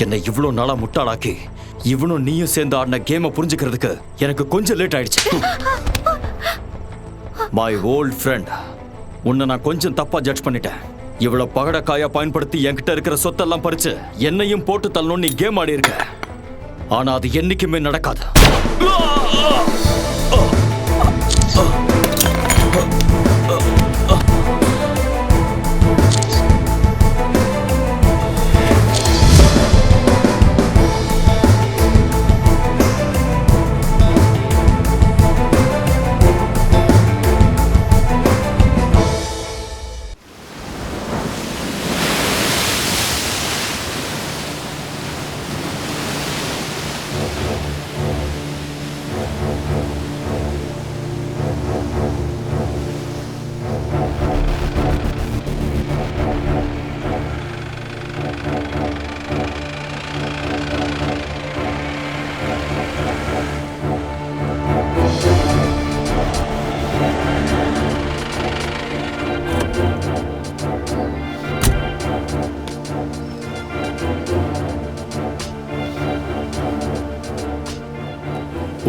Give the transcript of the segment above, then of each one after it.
என்னை இவ்வளோ நாளா முட்டாளாக்கி இவனும் நீயும் சேர்ந்து ஆடின கேமை புரிஞ்சுக்கிறதுக்கு எனக்கு கொஞ்சம் லேட் ஆயிடுச்சு. மை ஓல்ட் ஃப்ரெண்ட், உன்னை நான் கொஞ்சம் தப்பா ஜட்ஜ் பண்ணிட்டேன். இவ்வளவு பகடக்காயா பயன்படுத்தி என்கிட்ட இருக்கிற சொத்தெல்லாம் பறிச்சு என்னையும் போட்டு தள்ளணும் நீ கேம் ஆடி இருக்க. ஆனா அது என்னைக்குமே நடக்காது.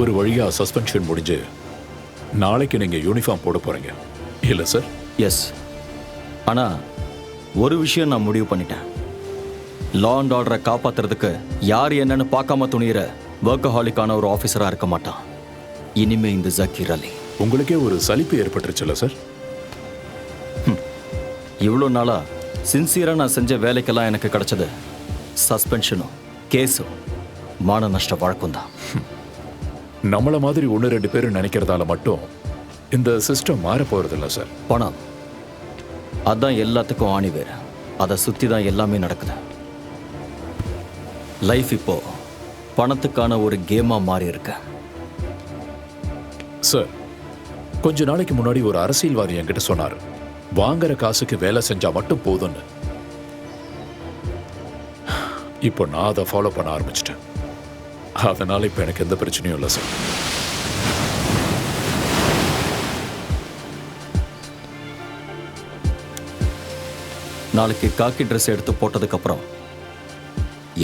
ஒரு வழியா சஸ்பென்ஷன் முடிஞ்சு நாளைக்கு நீங்க யூனிஃபார்ம் போட போறீங்க இல்ல சார்? எஸ். ஆனா ஒரு விஷயம் நான் முடிவு பண்ணிட்டேன். லா அண்ட் ஆர்டரை காப்பாத்துறதுக்கு யார் என்னன்னு பார்க்காம துணியிற வொர்க்கஹாலிக்கான ஒரு ஆஃபீஸரா இருக்க மாட்டான் இனிமே இந்த ஜக்கீர் அலி. உங்களுக்கே ஒரு சலிப்பு ஏற்பட்டுருச்சுல்ல சார்? இவ்வளோ நாளா சின்சியரா நான் செஞ்ச வேலைக்கெல்லாம் எனக்கு கிடைச்சது சஸ்பென்ஷனும் கேஸும் மான நஷ்ட வழக்கம் தான். நம்மள மாதிரி 1-2 பேர் நினைக்கிறதால மட்டும் இந்த சிஸ்டம் மாற போறதில்ல சார். பணம் அதான் எல்லாத்துக்கும் ஆணி வேறு. அதை சுற்றி தான் எல்லாமே நடக்குது. லைஃப் இப்போ பணத்துக்கான ஒரு கேமாக மாறி இருக்கு. சார், கொஞ்ச நாளைக்கு முன்னாடி ஒரு அரசியல்வாதி என்கிட்ட சொன்னார், வாங்குற காசுக்கு வேலை செஞ்சா மட்டும் போதும்னு. இப்போ நான் அதை ஃபாலோ பண்ண ஆரம்பிச்சிட்டேன். அதனால இப்போ எனக்கு எந்த பிரச்சனையும் இல்லை சார். நாளைக்கு காக்கி ட்ரெஸ் எடுத்து போட்டதுக்கு அப்புறம்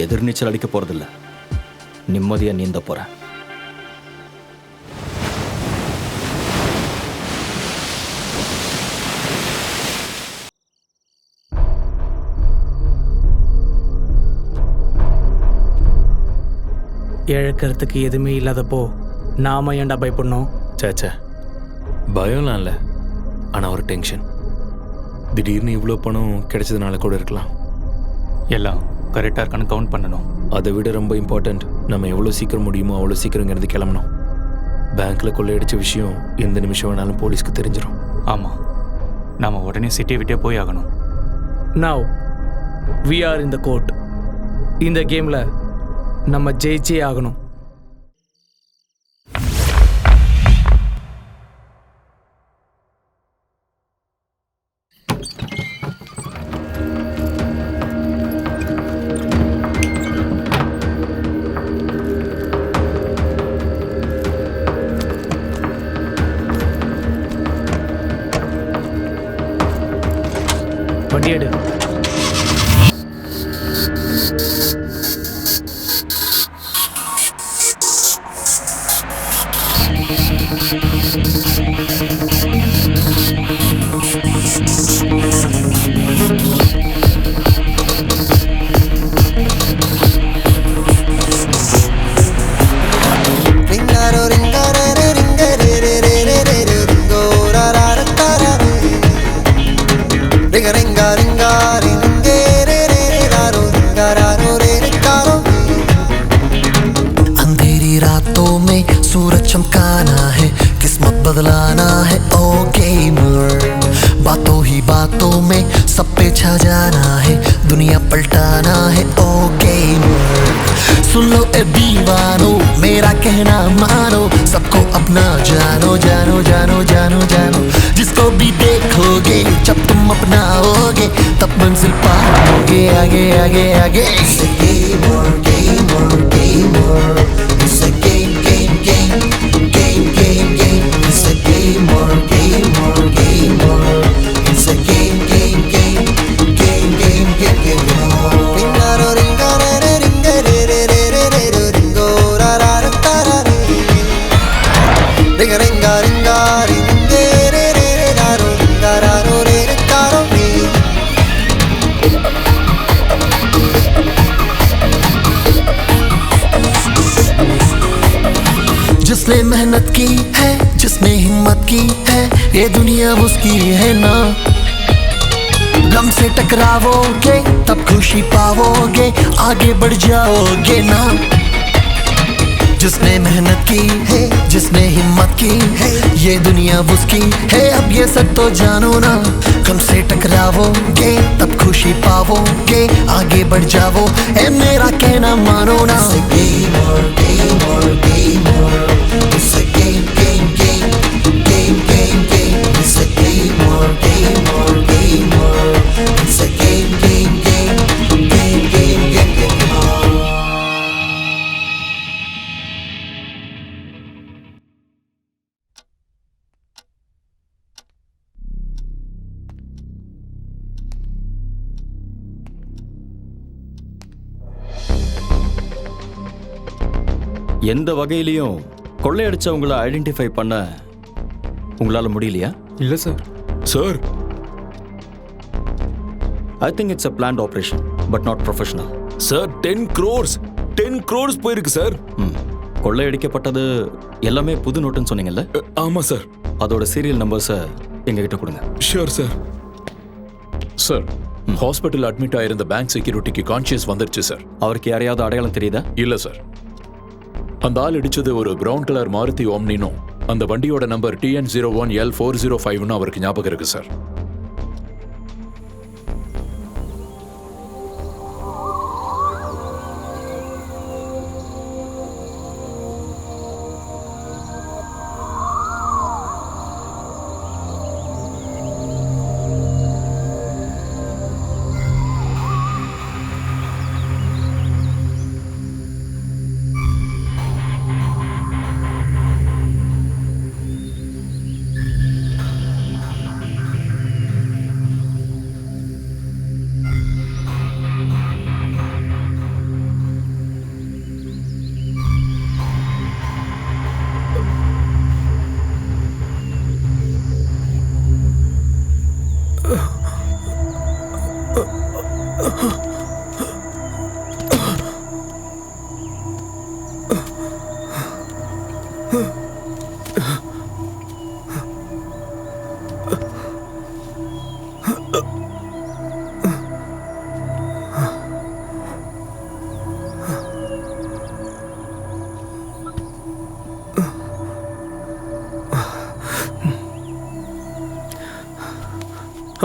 எதிர்நீச்சல் அடிக்க போறதில்ல, நிம்மதியா நீந்த போறேன். இழக்கிறதுக்கு எதுவுமே இல்லாதப்போ நாம ஏன்டா பயப்படணும்? சேச்சே, பயம்லாம் இல்லை. ஆனால் ஒரு டென்ஷன். திடீர்னு இவ்வளோ பணம் கிடைச்சதுனால கூட இருக்கலாம். எல்லாம் கரெக்டாக இருக்கான்னு கவுண்ட் பண்ணணும். அதை விட ரொம்ப இம்பார்ட்டண்ட், நம்ம எவ்வளோ சீக்கிரம் முடியுமோ அவ்வளோ சீக்கிரங்கிறது கிளம்பணும். பேங்க்கில் கொள்ளையடிச்ச விஷயம் எந்த நிமிஷம் வேணாலும் போலீஸ்க்கு தெரிஞ்சிடும். ஆமாம், நாம் உடனே சிட்டியை விட்டே போய் ஆகணும். Now we are in the court. இந்த கேமில் நம்ம ஜெயிச்சே ஆகணும். வண்டி எடு. अंधेरी रातों में सूरज चमकाना है, किस्मत बदलाना है ओ गेमर। बातों ही बातों में सब पे छा जाना है, दुनिया पलटाना है ओ गेमर। सुन लो ए दीवानो मेरा कहना मानो, सबको अपना जानो जानो जानो जानो जानो। जिसको भी देखोगे जब तुम अपनाओगे तब मंजिल पाओगे आगे आगे आगे। It's a gamer, gamer, gamer. It's a game, game, game, game, game, game. It's a gamer, gamer, gamer. It's a game, game, game, game, game, game, game. Ringaro, ringaro, ringaro. ये दुनिया उसकी है ना। गम से टकराओगे तब खुशी पाओगे, आगे बढ़ जाओगे ना। जिसने मेहनत की है, जिसने हिम्मत की है, ये दुनिया उसकी है, अब ये सब तो जानो ना। गम से टकराओगे तब खुशी पाओगे, आगे बढ़ जाओ, ए मेरा कहना मानो ना। It's a game or game or game or it's a game game game game game game. It's a game or game or game or it's a game game game game game game game. எந்த வகையிலையும் கொள்ளையடிச்சவங்களை identify பண்ண உங்களால முடியலையா? இல்லை sir. Sir, I think it's a planned operation but not professional. Sir 10 crores போயிருக்கு sir. கொள்ளையடிக்கப்பட்டது எல்லாமே புது நோட்டுன்னு சொன்னீங்கல்ல? ஆமாம் சார். அதோட சீரியல் நம்பர்ஸை எங்ககிட்ட கொடுங்க. Sure sir. Sir, hospital admit ஆயிருந்த பேங்க் செக்யூரிட்டிக்கு கான்ஷியஸ் வந்துருச்சு சார். அவருக்கு யாரையாவது அடையாளம் தெரியுதா? இல்ல சார். அந்த ஆள் இடிச்சது ஒரு பிரவுன் கலர் மாருதி ஓம்னினும் அந்த வண்டியோட நம்பர் TN01L405 அவருக்கு ஞாபகம் இருக்கு சார்.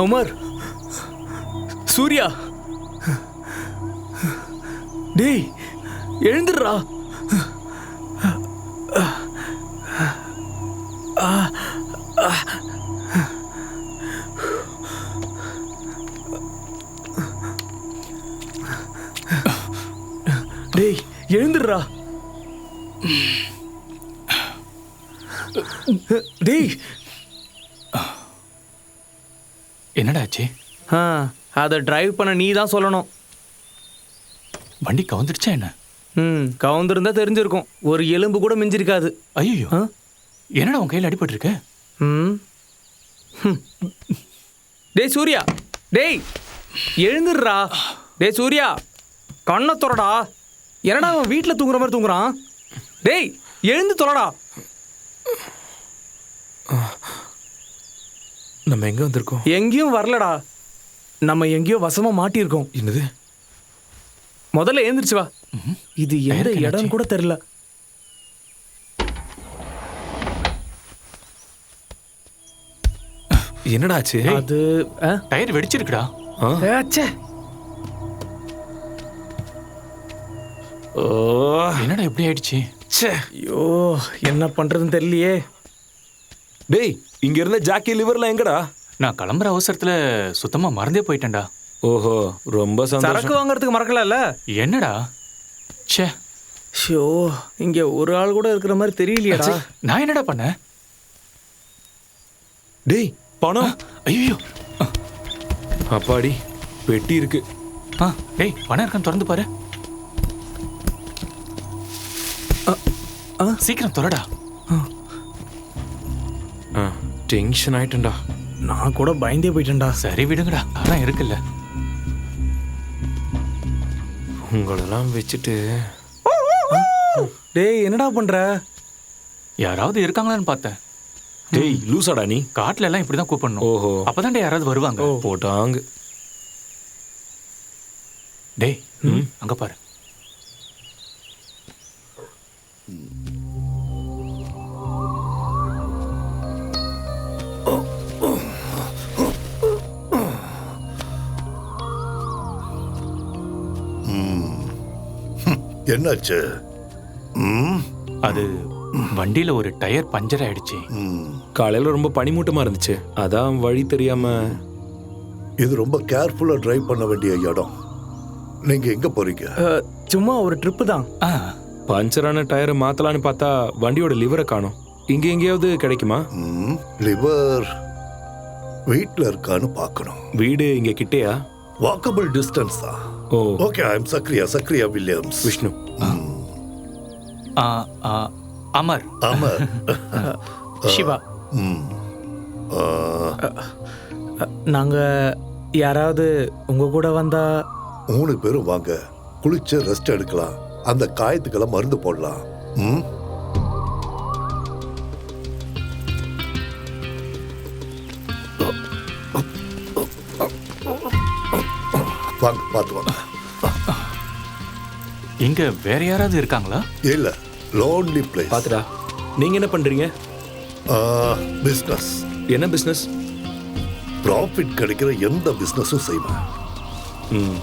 உமர், சூர்யா, டேய் எழுந்துடுறா. டேய் எழுந்துடுறா. டேய் என்னடா ஆச்சு? அதை டிரைவ் பண்ண நீ தான் சொல்லணும். வண்டி கவுந்துடுச்சா என்ன? கவுந்திருந்தா தெரிஞ்சிருக்கும். ஒரு எலும்பு கூட மிஞ்சிருக்காது. ஐயோ, என்னடா உன் கையில் அடிபட்டிருக்கு? டேய் சூர்யா, டேய் எழுந்துடுறா. டேய் சூர்யா, கண்ணை தொறடா. என்னடா அவன் வீட்டில் தூங்குற மாதிரி தூங்குறான்? டேய் எழுந்து தொலைடா. நம்ம எங்க வந்திருக்கோம்? எங்கேயும் வரலடா, நம்ம எங்கேயோ வசமா மாட்டியிருக்கோம். என்னது? முதல்ல எழுந்திருச்சு வா. இது எந்த இடம் கூட தெரியல. என்னடா ஆச்சு? அது டயர் வெடிச்சிருக்குடா. ச்சே. என்னடா இப்படி ஆயிடுச்சு? ஐயோ என்ன பண்றதுன்னு தெரியலையே. டேய், இங்க இருந்த ஜாக்கி லிவர்லாம் எங்கடா? நான் கிளம்புற அவசரத்துல சுத்தமா மறந்தே போயிட்டேன்டா. ஓஹோ, ரொம்ப சரக்கு சந்தோஷம். வாங்குறதுக்கு மறக்கல. என்னடா? ச்சே, ஷோ, இங்க ஒரு ஆள் கூட இருக்கிற மாதிரி தெரியலையேடா. நான் என்னடா பண்ணேன்? டேய், பணம். ஐயோ, அப்பாடி, பெட்டி இருக்கு. டேய் பணம் இருக்கான்னு திறந்து பாரு. சீக்கிரம் தொலைடா. டென்ஷன் ஆயிட்டேன்டா. நான் கூட பயந்தே போயிட்டேன்டா. சரி விடுங்கடா, அதான் இருக்குல்ல. உங்களெல்லாம் வச்சுட்டு. டேய் என்னடா பண்ற? யாராவது இருக்காங்களான்னு பார்த்தேன். டேய் லூசாடா நீ. காட்டுல எல்லாம் இப்படிதான் கூப்பிடணும். ஓஹோ. அப்பதான்டா யாராவது வருவாங்க. போட்டாங்க. டேய் அங்க பாரு. என்னாச்சு? அது வண்டியில ஒரு டயர் பஞ்சர் ஆயிடுச்சு. காலையில ரொம்ப பனிமூட்டமா இருந்துச்சு, அதான் வழி தெரியாம. இது ரொம்ப கேர்ஃபுல்லா டிரைவ் பண்ண வேண்டிய இடம். நீங்க எங்க போறீங்க? சும்மா ஒரு ட்ரிப்பு தான். ஆ, பஞ்சரான டயரை மாத்தலான்னு பார்த்தா வண்டியோட லிவரை காணோம். இங்க எங்கேயாவது கிடைக்குமா? லிவர் வீட்ல இருக்கான்னு பார்க்கணும். வீடு இங்க கிட்டேயா? வாக்கபிள் டிஸ்டன்ஸ் தான். Oh okay, I am Zachariah Williams. Vishnu. ஆ, ஆ, அமர். ஆமா. சிவா. ம். நாங்க யாராவது உங்க கூட வந்தா? 3 பேரும் வாங்க, குளிச்சு ரெஸ்ட் எடுக்கலாம், அந்த காயத்துக்கெல்லாம் மருந்து போடலாம். ம். வாங்க, பார்த்து வாங்க. இங்க வேற யாராவது இருக்காங்களா? இல்ல, லோன்லி பிளேஸ். பாத்துடா. நீங்க என்ன பண்றீங்க? பிஸ்னஸ். என்ன பிசினஸ்? ப்ராஃபிட் கிடைக்கிற எந்த பிஸ்னஸும் செய்வேன். ம்.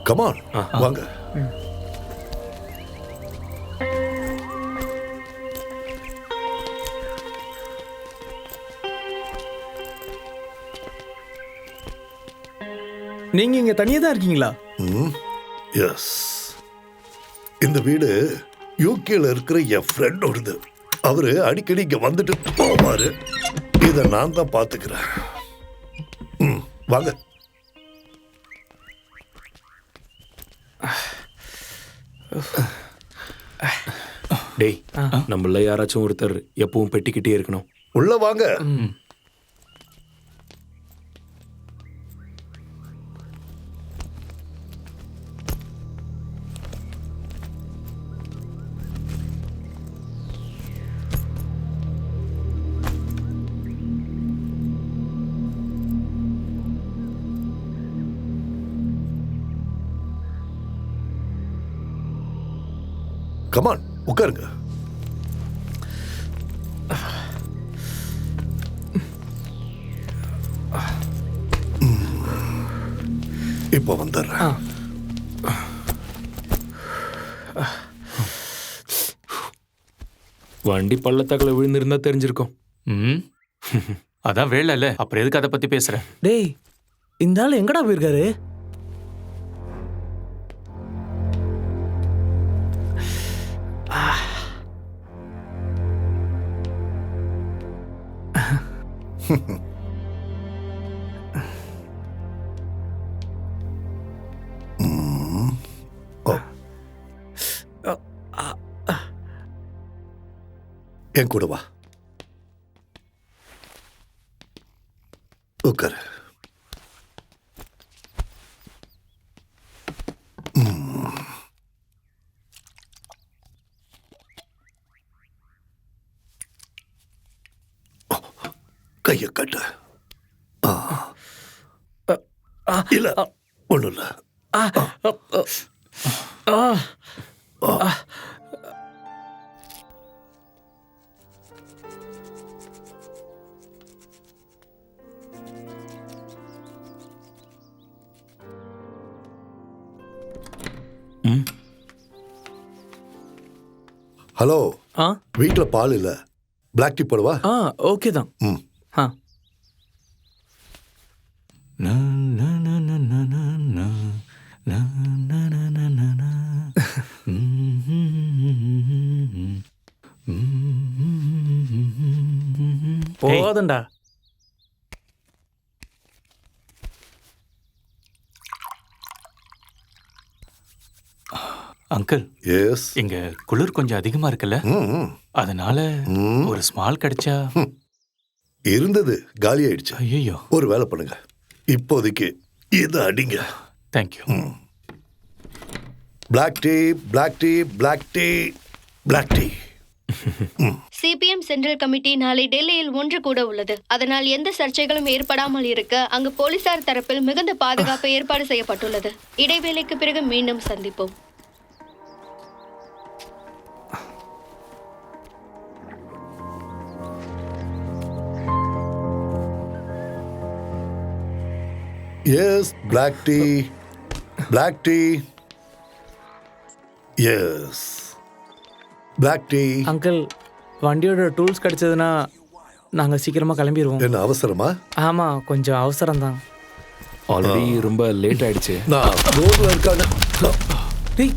கமான், வாங்க. நீங்க இங்க தனியா தான் இருக்கீங்களா? எஸ். இந்த வீடு யூகேல இருக்கிற என் ஃப்ரெண்டோடது. அவரு அடிக்கடி இங்க வந்துட்டு போவாரு. இதை நான் தான் பாத்துக்கிறேன். வாங்க. டேய், நம்மள யாராச்சும் ஒருத்தர் எப்பவும் பெட்டிக்கிட்டே இருக்கணும். உள்ள வாங்க. கமான், உட்காருங்க. இப்போ வந்துடுறேன். வண்டி பள்ளத்தாக்குல விழுந்திருந்தா தெரிஞ்சிருக்கும். ம், அதான் வேலை இல்ல, அப்புறம் எதுக்கு அதை பத்தி பேசுற? டேய், இந்த ஆள் எங்கடா போயிருக்காரு? என் கூட வா, உட்காரு. கைய கட்டு. இல்ல, ஒண்ணும் இல்ல. ஹலோ, வீட்டுல பால் இல்ல, பிளாக் டீ போடுவா? ஓகே தான். போதும்டா. Uncle yes. இங்க குளிர் கொஞ்சம் அதிகமா இருக்குல்ல, அதனால ஒரு ஸ்மால் கிடைச்சா. இருந்தது, காலி ஆயிடுச்சு. ஐயோ, ஒரு வேலை பண்ணுங்க, இப்போதைக்கு இதை அடிங்க. Thank you. Black tea, black tea, black tea, black tea. CPM central committee நாளை டெல்லியில் ஒன்று கூட உள்ளது. அதனால் எந்த சர்ச்சைகளும் ஏற்படாமல் இருக்க அங்கு போலீசார் தரப்பில் மிகுந்த பாதுகாப்பு ஏற்பாடு செய்யப்பட்டுள்ளது. இடைவேளைக்கு பிறகு மீண்டும் சந்திப்போம். Yes, black tea, black tea. Yes, black tea. Uncle, வண்டியோட டூல்ஸ் கிடைச்சதுன்னா நாங்கள் சீக்கிரமாக கிளம்பிடுவோம். என்ன அவசரமா? ஆமாம், கொஞ்சம் அவசரம்தான். ஆல்ரெடி ரொம்ப லேட் ஆயிடுச்சு. நான் ரோட்ல இருக்கான. டேய்,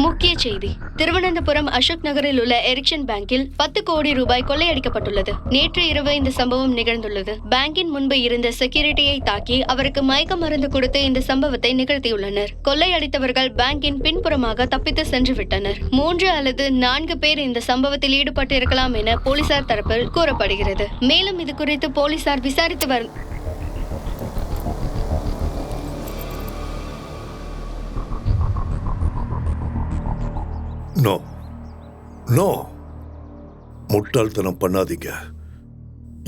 முக்கிய செய்தி. திருவனந்தபுரம் அசோக் நகரில் உள்ள எரிக்சன் பேங்கில் 10 கோடி ரூபாய் கொள்ளையடிக்கப்பட்டுள்ளது. நேற்று இரவு இந்த சம்பவம் நிகழ்ந்துள்ளது. பேங்கின் முன்பு இருந்த செக்யூரிட்டியை தாக்கி அவருக்கு மயக்க மருந்து கொடுத்து இந்த சம்பவத்தை நிகழ்த்தியுள்ளனர். கொள்ளையடித்தவர்கள் பேங்கின் பின்புறமாக தப்பித்து சென்று விட்டனர். 3 அல்லது 4 பேர் இந்த சம்பவத்தில் ஈடுபட்டு இருக்கலாம் என போலீசார் தரப்பில் கூறப்படுகிறது. மேலும் இது குறித்து போலீசார் விசாரித்து வரும். நோ, நோ, முட்டாள்தனம் பண்ணாதீங்க.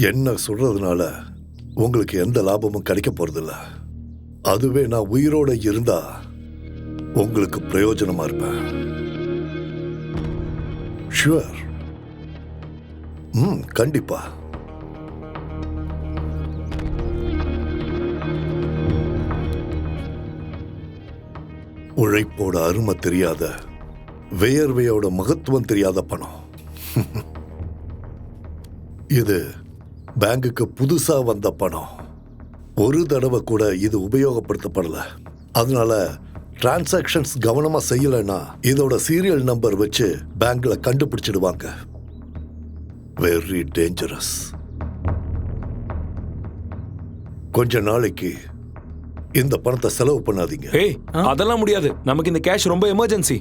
என்ன சொல்றதுனால உங்களுக்கு எந்த லாபமும் கிடைக்க போறதில்ல. அதுவே நான் உயிரோட இருந்தா உங்களுக்கு பிரயோஜனமா இருப்பேன். ஷுவர். கண்டிப்பா. உழைப்போட அருமை தெரியாத, வேர்வையோட மகத்துவம் தெரியாத பணம். இது பேங்குக்கு புதுசா வந்த பணம். ஒரு தடவை கூட இது உபயோகப்படுத்தப்படல. அதனால டிரான்சாக்ஷன்ஸ் கவனமா செய்யலைன்னா இதோட சீரியல் நம்பர் வச்சு பேங்க்ல கண்டுபிடிச்சிடுவாங்க. Very dangerous. கொஞ்ச நாளைக்கு இந்த பணத்தை செலவு பண்ணாதீங்க. ஏய், அதெல்லாம் முடியாது. நமக்கு இந்த கேஷ் ரொம்ப எமர்ஜென்சி.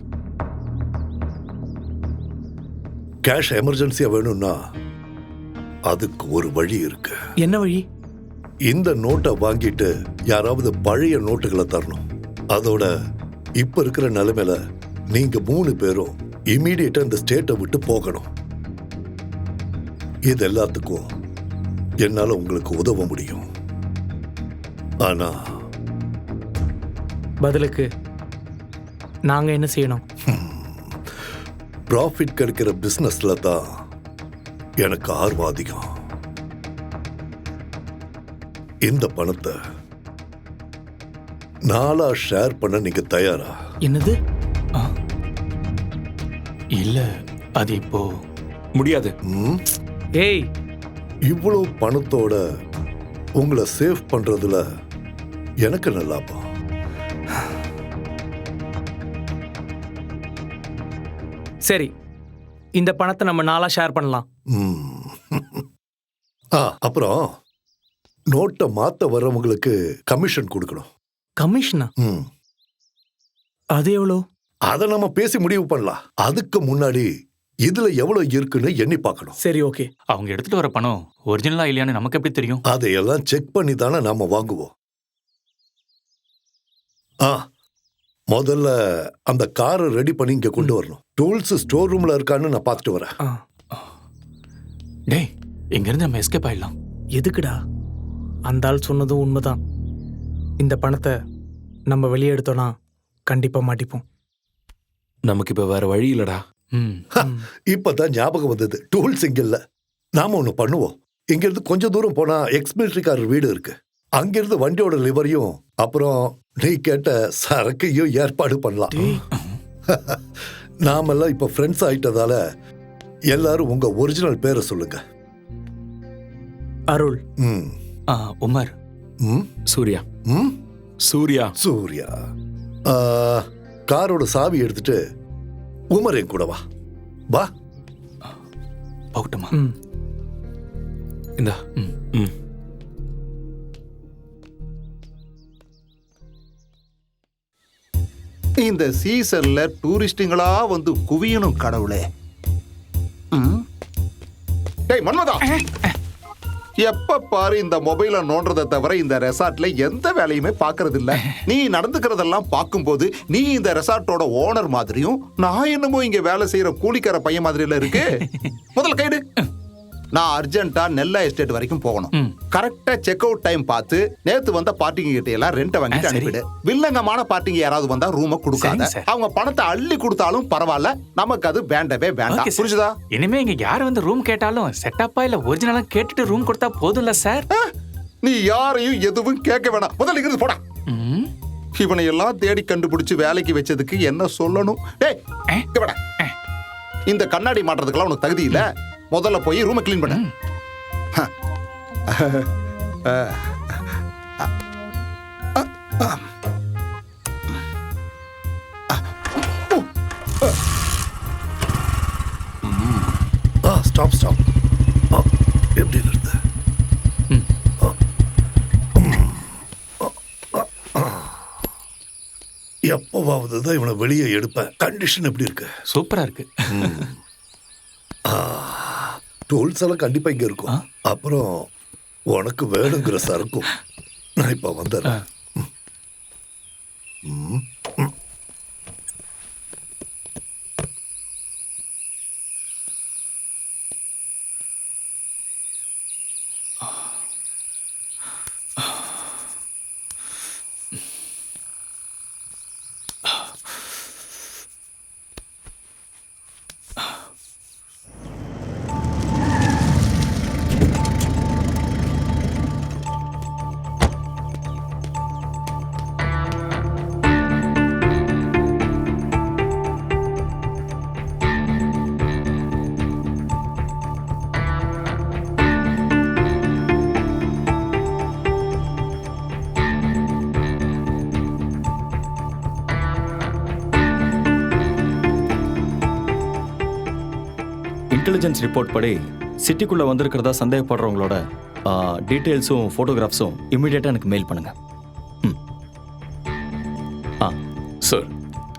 கேஷ் எமர்ஜென்சியா வேணும்னா அதுக்கு ஒரு வழி இருக்கு. என்ன வழி? இந்த நோட்டை வாங்கிட்டு யாராவது பழைய நோட்டுகளை தரணும். அதோட இப்ப இருக்கிற நிலைமையில நீங்க 3 பேரும் இமீடியட்டா இந்த ஸ்டேட்டை விட்டு போகணும். இது எல்லாத்துக்கும் என்னால உங்களுக்கு உதவ முடியும். ஆனா பதிலுக்கு நாங்கள் என்ன செய்யணும்? ப்ராஃபிட் கிடைக்கிற பிசினஸ்ல தான் எனக்கு ஆர்வம் அதிகம். இந்த பணத்தை நாளா ஷேர் பண்ண நீங்க தயாரா? என்னது? இல்ல, அது இப்போ முடியாது. ஏய், இவ்வளவு பணத்தோட உங்களை சேவ் பண்றதுல எனக்கு நல்ல லாபம். சரி, இந்த பணத்தை நம்ம 4 ஷேர் பண்ணலாம். அப்புறம் நோட்டை மாத்த வர்றவங்களுக்கு கமிஷன் கொடுக்கணும். கமிஷனா? அது எவ்வளோ? அதை நம்ம பேசி முடிவு பண்ணலாம். அதுக்கு முன்னாடி இதுல எவ்வளவு இருக்குன்னு எண்ணி பார்க்கணும். சரி, ஓகே. அவங்க எடுத்துட்டு வர பணம் ஒரிஜினலா இல்லையான்னு நமக்கு எப்படி தெரியும்? அதையெல்லாம் செக் பண்ணி தானே நாம வாங்குவோம். முதல்ல அந்த காரை ரெடி பண்ணி இங்க கொண்டு வரணும். டூல்ஸ் ஸ்டோர் ரூம்ல இருக்கான்னு நான் பார்த்துட்டு வரேன். டேய், இங்க இருந்து நம்ம எஸ்கேப் ஆயிடலாம். எதுக்குடா? அந்த ஆள் சொன்னதும் உண்மைதான். இந்த பணத்தை நம்ம வெளியே எடுத்தோம்னா கண்டிப்பா மாட்டிப்போம். நமக்கு இப்ப வேற வழி இல்லடா. இப்பதான் ஞாபகம் வந்தது. டூல்ஸ் இங்க இல்ல. நாம ஒண்ணு பண்ணுவோம். இங்க இருந்து கொஞ்ச தூரம் போனா எக்ஸ்-மிலிட்டரிக்காரர் வீடு இருக்கு. அங்கிருந்து வண்டியோட லிவரையும் அப்புறம் நீ கேட்ட சரக்கையும் ஏற்பாடு பண்ணலாம். நாமெல்லாம் இப்ப ஃப்ரெண்ட்ஸ் ஆயிட்டதால எல்லாரும் உங்க ஒரிஜினல் பேரை சொல்லுங்க. அருள். உமர். சூர்யா. சூர்யா. சூர்யா. ஆ, காரோட சாவி எடுத்துட்டு உமர் என் கூட வா. வா. போகட்டுமா? ம். இந்தா. ம். இந்த சீசன்ல டூரிஸ்டுங்களா வந்து குவியணும் கடவுளே. டேய் மன்மதா, எப்ப பாரு இந்த மொபைல நோன்றதை தவிர இந்த ரெசார்ட்ல எந்த வேலையுமே பாக்குறது இல்ல. நீ நடந்துக்கிறதெல்லாம் பார்க்கும்போது நீ இந்த ரெசார்ட்டோட ஓனர் மாதிரியும் நான் என்னமோ இங்க வேலை செய்யற கூலிக்கார பையன் மாதிரில இருக்கு. முதல்ல கைடு. நான் அர்ஜென்ட்டா நெல்லா எஸ்டேட் வரைக்கும் போகணும். கரெக்டா செக் அவுட் டைம் பார்த்து நேத்து வந்த பார்ட்டிங்க கிட்ட எல்லாம் ரெண்ட்டை வாங்கிட்டு அனுப்பிடு. வில்லங்கமான பார்ட்டிங்க யாராவது வந்தா ரூமை கொடுக்காத. அவங்க பணத்தை அள்ளி கொடுத்தாலும் பரவாயில்ல, நமக்கு அது வேண்டவே வேண்டாம். புரிஞ்சுதா? இனிமே இங்க யார் வந்து ரூம் கேட்டாலும் செட்டப்பா இல்ல ஒரிஜினலா கேட்டுட்டு ரூம் கொடுத்தா போதும்ல சார்? நீ யாரையும் எதுவும் கேட்க வேணாம். முதல்ல இங்கிருந்து போடா. இவனை எல்லாம் தேடி கண்டுபிடிச்சு வேலைக்கு வச்சதுக்கு என்ன சொல்லணும்? டேய் இங்க வாடா. இந்த கண்ணாடி மாட்டுறதுக்கெல்லாம் உனக்கு தகுதி இல்ல. முதல்ல போய் ரூமை கிளீன் பண்ணு. Stop stop. எப்படி இருக்கு? எப்பவாவது தான் இவனை வெளியே எடுப்பேன். கண்டிஷன் எப்படி இருக்கு? சூப்பரா இருக்கு. டூல்ஸ் எல்லாம் கண்டிப்பா இங்க இருக்கும். அப்புறம் உனக்கு வேணுங்கிற சரக்கும் நான் இப்ப வந்துடுறேன். இன்டெலிஜென்ஸ் ரிப்போர்ட் படி சிட்டிக்குள்ளே வந்திருக்கிறதா சந்தேகப்படுறவங்களோட டீட்டெயில்ஸும் ஃபோட்டோகிராஃப்ஸும் இம்மிடியேட்டாக எனக்கு மெயில் பண்ணுங்க. சார்,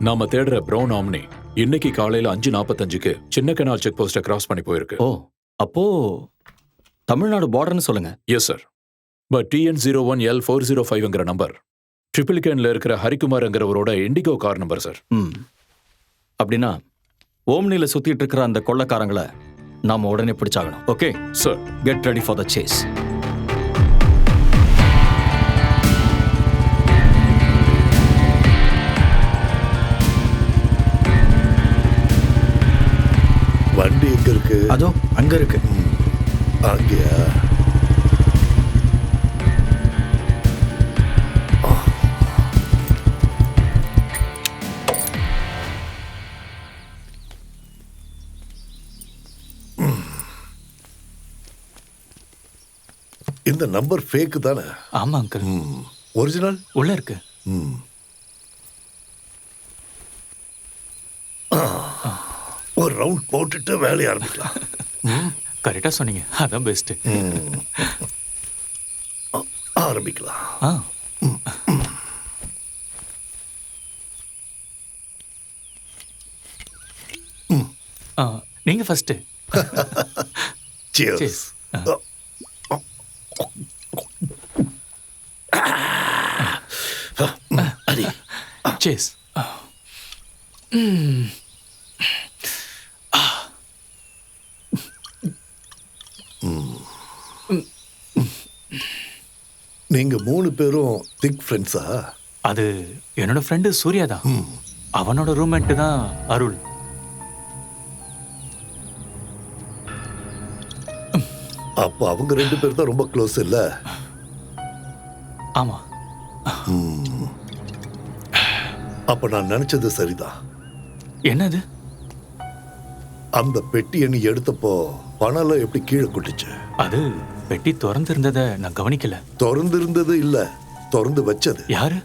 நாம தேடுற ப்ரௌன் ஆம்னி இன்னைக்கு காலையில 5:45க்கு சின்ன கனால் செக் போஸ்ட்டை கிராஸ் பண்ணி போயிருக்கு. ஓ, அப்போ தமிழ்நாடு பார்டர்னு சொல்லுங்க. Yes sir. பட் TN01L405ங்கிற நம்பர் ட்ரிபிளிகேன்ல இருக்கிற ஹரிகுமார்ங்கிறவரோட இண்டிகோ கார் நம்பர் சார். அப்படின்னா ஓம்னில சுத்திட்டு இருக்கிற அந்த கொள்ளக்காரங்களை நாம உடனே பிடிச்சாகணும். Okay sir. Get ready for the chase. வண்டி எங்க இருக்கு? அதோ அங்க இருக்கு. அங்கயா? இந்த நம்பர் ஃபேக் தானே? ஆமா அங்கிள். ஒரிஜினல் உள்ள இருக்கு. ஒரு ரவுண்ட் போட்டுட்டு வேலையை ஆரம்பிக்கலாம். கரெக்டா சொன்னீங்க. அதான் பெஸ்ட். ஆரம்பிக்கலாம். நீங்க ஃபர்ஸ்ட். Cheers. Cheers. அடி. Cheers. நீங்க 3 பேரும் திக் ஃப்ரெண்ட்ஸா? அது என்னோட ஃப்ரெண்டு சூர்யா தான். அவனோட ரூம்மேட் தான் அருள். அப்போ அவங்க 2 பேர் தான் ரொம்ப க்ளோஸ் இல்ல? ஆமா. அப்ப நான் நினைச்சது சரிதான். என்னது? அந்த பெட்டியை நீ எடுத்தப்போ பணம் எப்படி கீழே கொட்டுச்சு? அது பெட்டி திறந்து இருந்ததை நான் கவனிக்கல. திறந்து இருந்தது இல்ல, திறந்து வச்சது யாரு?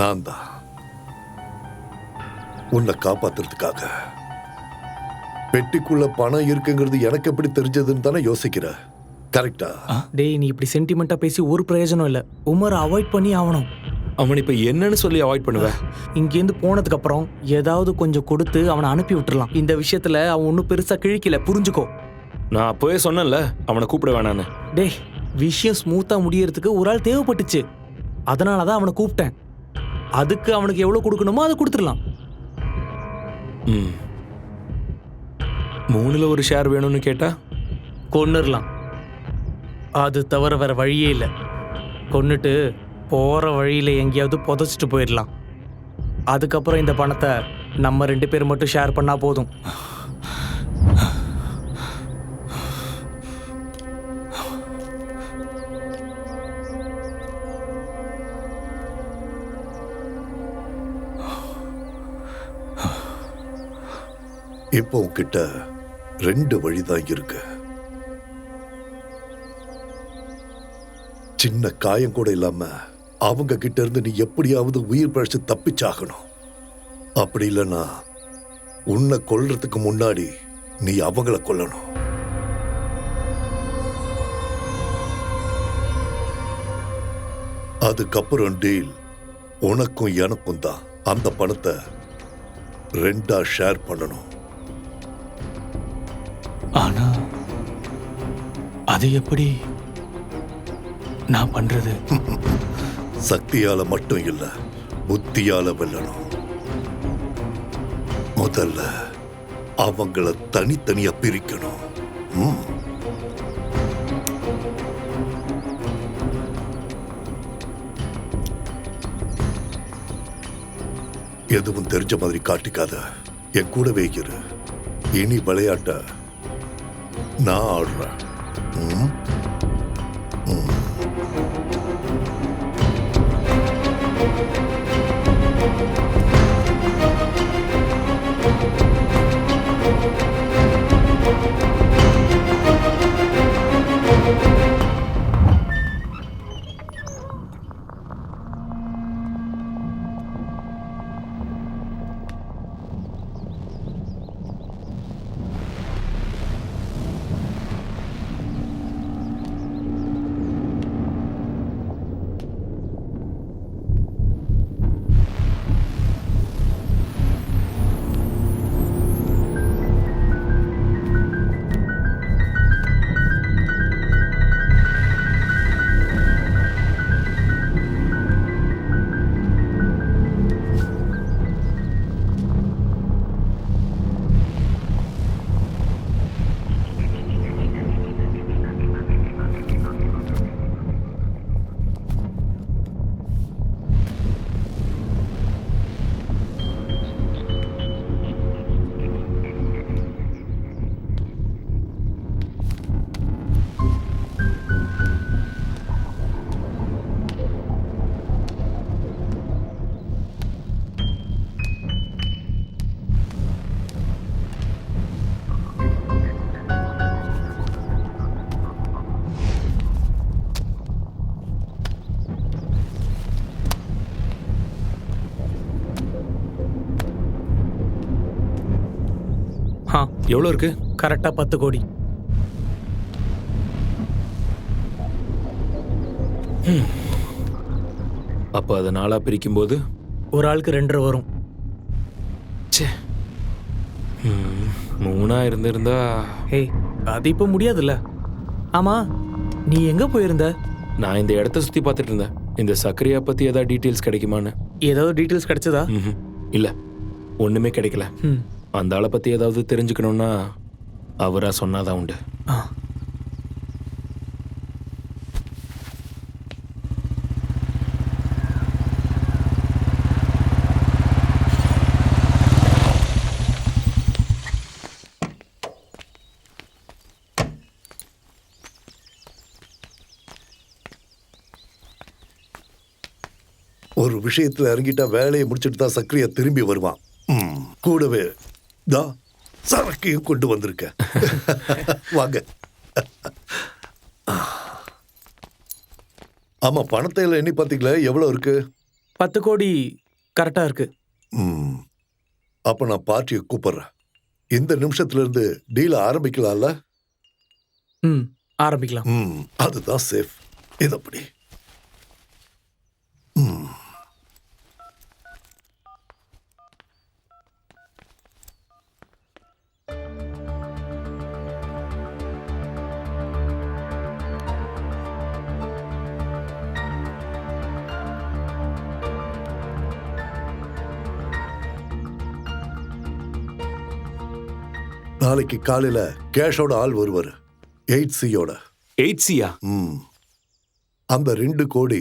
நான் தான். உன்னை காப்பாத்துறதுக்காக. பெட்டிக்குள்ள பணம் இருக்குங்கிறது எனக்கு எப்படி தெரிஞ்சதுன்னு தானே யோசிக்கிற, கரெக்டா? டேய், நீ இப்படி சென்டிமெண்டா பேசி ஒரு பிரயோஜனம் இல்லை. உமரை அவாய்ட் பண்ணி ஆகணும். அவன் இப்ப என்னன்னு சொல்லி அவாய்ட் பண்ணுவேன்? இங்கேருந்து போனதுக்கு அப்புறம் ஏதாவது கொஞ்சம் கொடுத்து அவனை அனுப்பி விட்டுறலாம். இந்த விஷயத்துல அவன் ஒன்றும் பெருசா கிழிக்கல, புரிஞ்சுக்கோ. நான் அப்பவே சொன்னேன்ல அவனை கூப்பிட வேணான்னு. டேய், விஷயம் ஸ்மூத்தா முடியறதுக்கு ஒரு ஆள் தேவைப்பட்டுச்சு. அதனால தான் அவனை கூப்பிட்டேன். அதுக்கு அவனுக்கு எவ்வளவு கொடுக்கணுமோ அதை கொடுத்துடலாம். 3ல் ஒரு ஷேர் வேணும்னு கேட்டா கொன்னுடலாம். அது தவிர வேற வழியே இல்லை. கொன்னுட்டு போற வழியில எங்கேயாவது புதைச்சிட்டு போயிடலாம். அதுக்கப்புறம் இந்த பணத்தை நம்ம 2 பேர் மட்டும் ஷேர் பண்ணா போதும். இப்போ உன்கிட்ட 2 வழிதான் இருக்கு. சின்ன காயம் கூட இல்லாம அவங்க கிட்ட இருந்து நீ எப்படியாவது உயிர் பிழைச்சு தப்பிச்சாகணும். அப்படி இல்லைன்னா உன்னை கொல்றதுக்கு முன்னாடி நீ அவங்கள கொல்லணும். அதுக்கப்புறம் டீல் உனக்கும் எனக்கும் தான். அந்த பணத்தை 2ஆ ஷேர் பண்ணணும். ஆனா அது எப்படி நான் பண்றது? சக்தியால மட்டும் இல்ல, புத்தியால வெல்லணும். முதல்ல அவங்கள தனித்தனியா பிரிக்கணும். எதுவும் தெரிஞ்ச மாதிரி காட்டிக்காத, என் கூடவே இரு. இனி விளையாட்ட நான் ஆடுறேன். எவ்வளோ இருக்கு? கரெக்டா 10 கோடி. அப்போ அதை 4ஆ பிரிக்கும்போது ஒரு ஆளுக்கு 2.5 வரும். 3ஆ இருந்திருந்தா. ஏய், அது இப்போ முடியாதுல்ல. ஆமா, நீ எங்க போயிருந்த? நான் இந்த இடத்த சுற்றி பார்த்துட்டு இருந்தேன். இந்த சக்கரையா பற்றி ஏதாவது டீட்டெயில்ஸ் கிடைக்குமான்னு. ஏதாவது டீட்டெயில்ஸ் கிடைச்சதா? இல்லை, ஒன்றுமே கிடைக்கல. அந்த ஆளை பற்றி ஏதாவது தெரிஞ்சுக்கணும்னா அவராக சொன்னாதான் உண்டு. ஒரு விஷயத்துல இறங்கிட்டா வேலையை முடிச்சுட்டு தான் சக்கரையா திரும்பி வருவான். கூடவே தான் சரக்கையும் கொண்டு வந்திருக்க. வாங்க. ஆமா, பணத்தை எல்லாம் எண்ணி பார்த்தீங்களா? எவ்வளவு இருக்கு? 10 கோடி கரெக்டா இருக்கு. ம். அப்ப நான் பார்ட்டியை கூப்பிடுறேன். இந்த நிமிஷத்துல இருந்து டீல ஆரம்பிக்கலாம்ல? ம், ஆரம்பிக்கலாம். அதுதான் சேஃப். இது அப்படி. நாளைக்கு காலையில கேஷோட ஆள் வருவாரு. 8Cயோட. 8Cயா? அந்த 2 கோடி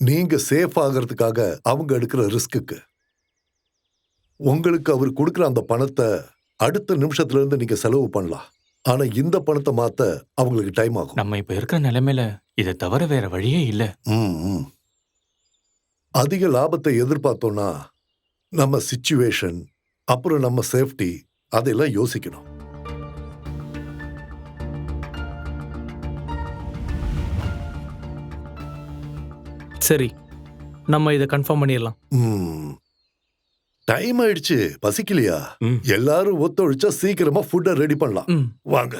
நீங்க சேஃப் ஆகிறதுக்காக அவங்க எடுக்கிற ரிஸ்க்கு. உங்களுக்கு அவர் கொடுக்குற அந்த பணத்தை அடுத்த நிமிஷத்துல இருந்து நீங்க செலவு பண்ணலாம். ஆனா இந்த பணத்தை மாத்த அவங்களுக்கு டைம் ஆகும். நம்ம இப்ப இருக்கிற நிலைமையில இதை தவிர வேற வழியே இல்ல. அதிக லாபத்தை எதிர்பார்த்தோம்னா நம்ம சிச்சுவேஷன், அப்புறம் நம்ம சேஃப்டி, அதெல்லாம் யோசிக்கணும். சரி, நம்ம இதை கன்ஃபார்ம் பண்ணிடலாம். டைம் ஆயிடுச்சு. பசிக்கலையா? எல்லாரும் ஒத்துழைச்சா சீக்கிரமா ஃபுட்டை ரெடி பண்ணலாம். வாங்க.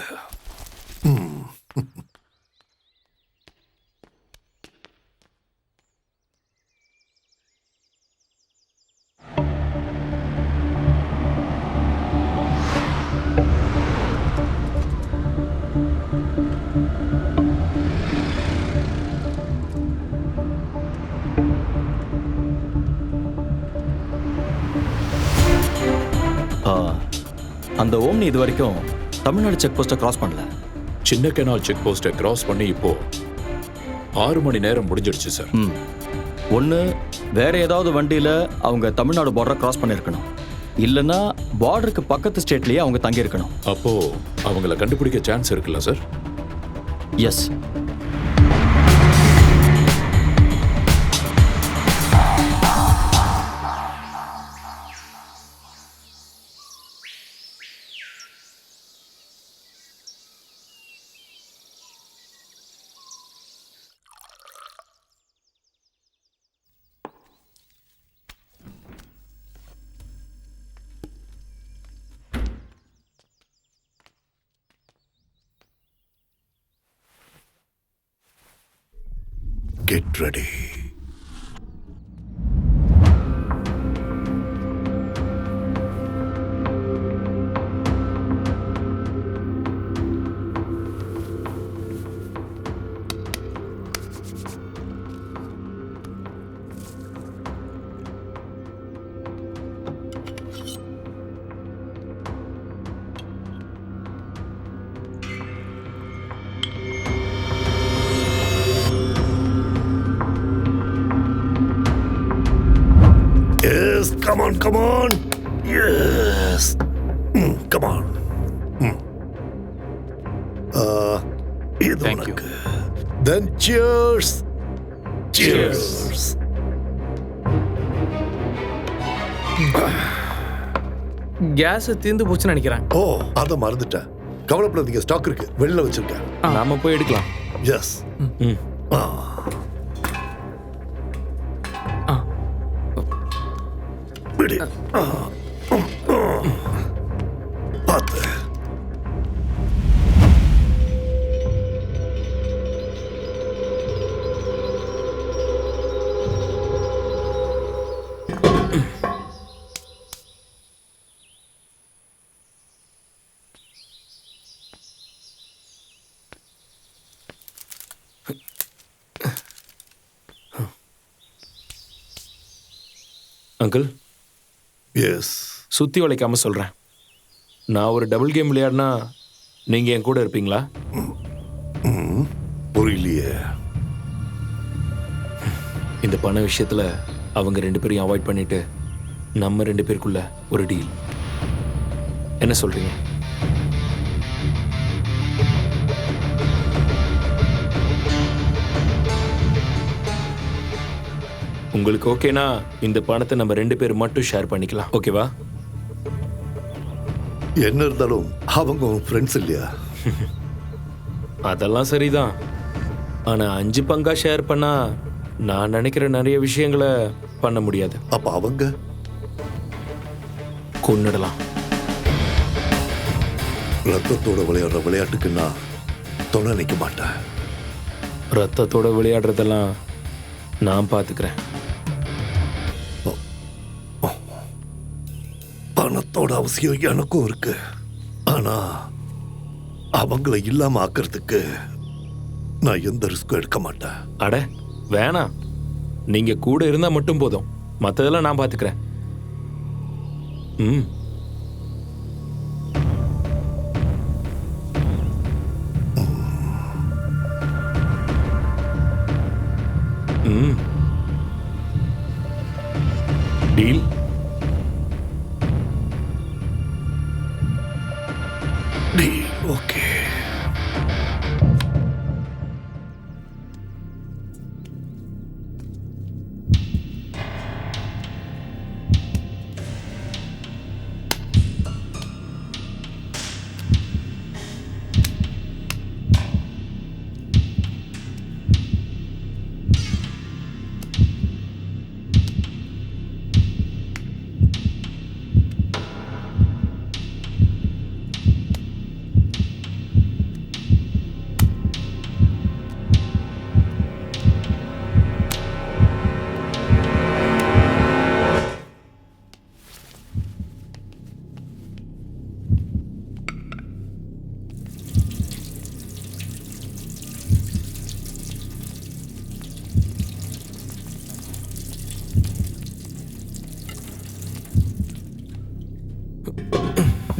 அந்த ஓம்னி இது வரைக்கும் தமிழ்நாடு செக் போஸ்ட்டை கிராஸ் பண்ணல. சின்ன கெனால் செக் போஸ்ட்டை கிராஸ் பண்ணி இப்போ 6 மணி நேரம் முடிஞ்சிடுச்சு சார். ஒன்று, வேற ஏதாவது வண்டியில் அவங்க தமிழ்நாடு பார்டரை கிராஸ் பண்ணியிருக்கணும். இல்லைன்னா பார்டருக்கு பக்கத்து ஸ்டேட்லேயே அவங்க தங்கியிருக்கணும். அப்போ அவங்கள கண்டுபிடிக்க சான்ஸ் இருக்குல்ல sir? Yes. Get ready. Yes, come on, come on. Yes. Come on. Thank you. Then cheers. Cheers. Gas தீர்ந்து போச்சுன்னு நினைக்கிறேன். ஓ, அதை மறந்துட்டேன். கவலைப்படாதீங்க, ஸ்டாக் இருக்கு. வெளில வச்சிருக்கேன். நாம போய் எடுக்கலாம். எஸ். விடு. பார்த்து. Uncle, yes. சுத்தி வளைக்காம சொல்றேன். நான் ஒரு டபுள் கேம் விளையாடினா நீங்க என் கூட இருப்பீங்களா? புரியலையே. இந்த பண விஷயத்துல அவங்க 2 பேரையும் அவாய்ட் பண்ணிட்டு நம்ம 2 பேருக்குள்ள ஒரு டீல். என்ன சொல்றீங்க? உங்களுக்கு ஓகேனா இந்த பணத்தை நம்ம 2 பேர் மட்டும் ஷேர் பண்ணிக்கலாம். ஓகேவா? என்ன இருந்தாலும் அவங்க ஃப்ரெண்ட்ஸ் இல்லையா? அதெல்லாம் சரிதான். ஆனால் 5 பங்கா ஷேர் பண்ணா நான் நினைக்கிற நிறைய விஷயங்களை பண்ண முடியாது. அப்ப அவங்க கொன்னுடலாம். ரத்தத்தோட விளையாடுற விளையாட்டுக்கு நான் துணை நிற்க மாட்டேன். ரத்தத்தோட விளையாடுறதெல்லாம் நான் பார்த்துக்கிறேன். பணத்தோட அவசியம் எனக்கும் இருக்கு. ஆனா அவங்கள இல்லாம ஆக்கிறதுக்கு நான் எந்த ரிஸ்க்கும் எடுக்க மாட்டேன். அட வேணாம், நீங்க கூட இருந்தா மட்டும் போதும், மற்றதெல்லாம் நான் பார்த்துக்கிறேன். ம். ம். டீல். ஓகே.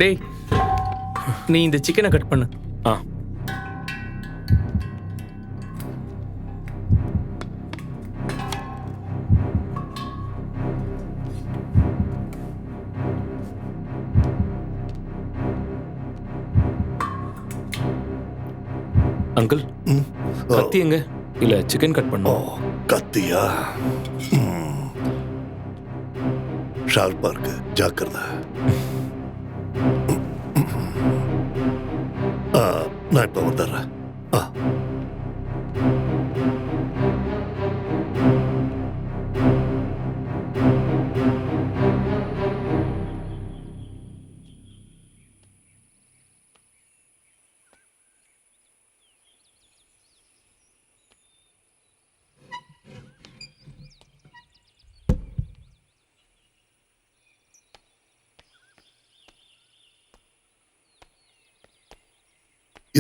டேய், நீ இந்த சிக்கனை கட் பண்ணு. ஆ. அங்கிள், கத்தி எங்க? இல்ல சிக்கன் கட் ஓ, பண்ணும். கத்தியா? ஷார்ப்பா இருக்கு, ஜாக்கிரதை. நான் இப்ப வந்துடுறேன்.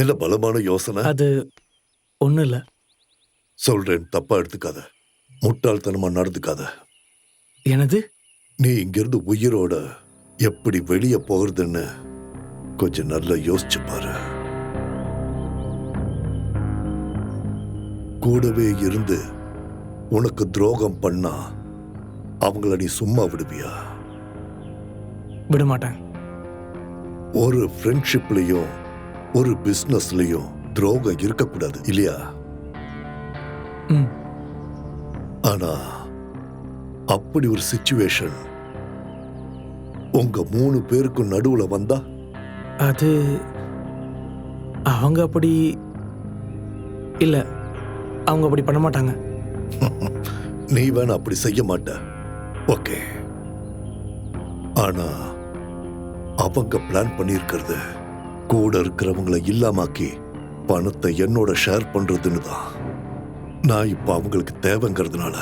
என்ன பலமான யோசனை? அது ஒன்றும் இல்லை. சொல்றேன், தப்பா எடுத்துக்காத. முட்டாள்தனமா நடந்துக்காத. எனது நீ இங்கிருந்து உயிரோட எப்படி வெளியே போகிறதுன்னு கொஞ்சம் நல்லா யோசிச்சு பாரு. கூடவே இருந்து உனக்கு துரோகம் பண்ணா அவங்கள நீ சும்மா விடுவியா? விட மாட்டேன். ஒரு ஃப்ரெண்ட்ஷிப்லயும் ஒரு பிசினஸ்லயும் துரோகம் இருக்கக்கூடாது இல்லையா? ம். ஆனா அப்படி ஒரு சிச்சுவேஷன் உங்க 3 பேருக்கும் நடுவுல வந்தா? அது அவங்க அப்படி இல்லை, அவங்க அப்படி பண்ண மாட்டாங்க. நீ வேணா அப்படி செய்ய மாட்ட, ஓகே. ஆனா அவங்க பிளான் பண்ணியிருக்கிறது கூட இருக்கிறவங்களை இல்லாமாக்கி பணத்தை என்னோட ஷேர் பண்றதுன்னு தான். நான் இப்ப அவங்களுக்கு தேவைங்கிறதுனால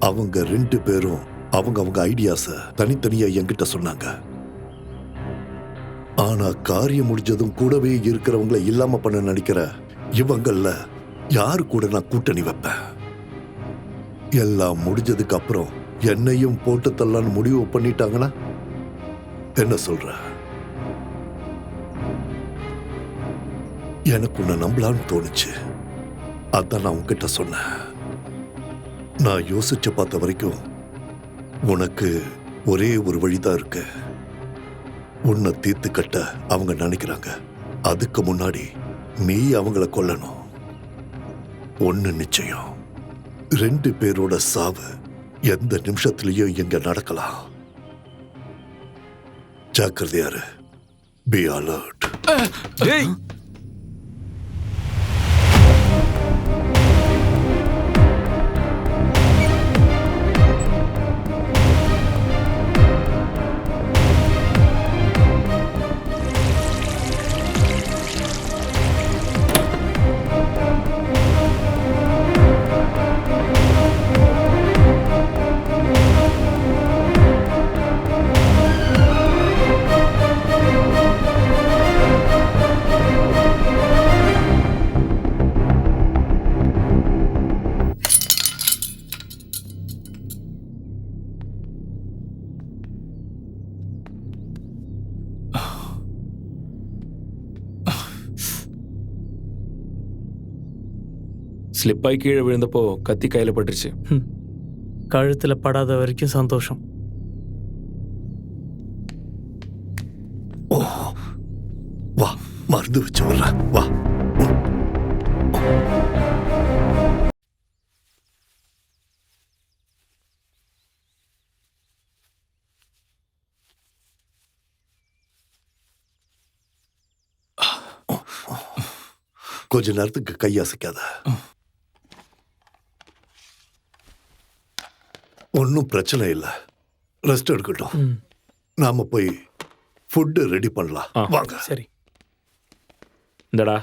அவங்க 2 பேரும் அவங்க ஐடியாஸ தனித்தனியா என்கிட்ட சொன்னாங்க. ஆனா காரியம் முடிஞ்சதும் கூடவே இருக்கிறவங்களை இல்லாம பண்ண நினைக்கிற இவங்கள யாரு கூட நான் கூட்டணி வைப்பேன்? எல்லாம் முடிஞ்சதுக்கு அப்புறம் என்னையும் போட்டு தள்ளலான்னு முடிவு பண்ணிட்டாங்கன்னா என்ன சொல்ற? எனக்கு உன்னை நம்பலான்னு தோணுச்சு, அதான் நான் உன்கிட்ட சொன்னேன். நான் யோசிச்சு பார்த்த வரைக்கும் உனக்கு ஒரே ஒரு வழிதான் இருக்கு. உன்னை தீர்த்து கட்ட அவங்க நினைக்கிறாங்க. அதுக்கு முன்னாடி நீ அவங்கள கொல்லணும். ஒண்ணு நிச்சயம், 2 பேரோட சாவு எந்த நிமிஷத்திலையும் இங்க நடக்கலாம். ஜாக்கிரதையாரு. Be alert. ஸ்லிப்பாகி கீழே விழுந்தப்போ கத்தி கையில் பட்டுருச்சு. கழுத்தில் படாத வரைக்கும் சந்தோஷம். ஓ வா, மருந்து வச்சு வர்ற வா. கொஞ்ச நேரத்துக்கு கையசைக்காத. ஒன்றும் பிரச்சனை இல்லை, ரெஸ்ட் எடுக்கட்டும். நாம போய் ஃபுட்டு ரெடி பண்ணலாம். வாங்க. சரி. இந்தடா.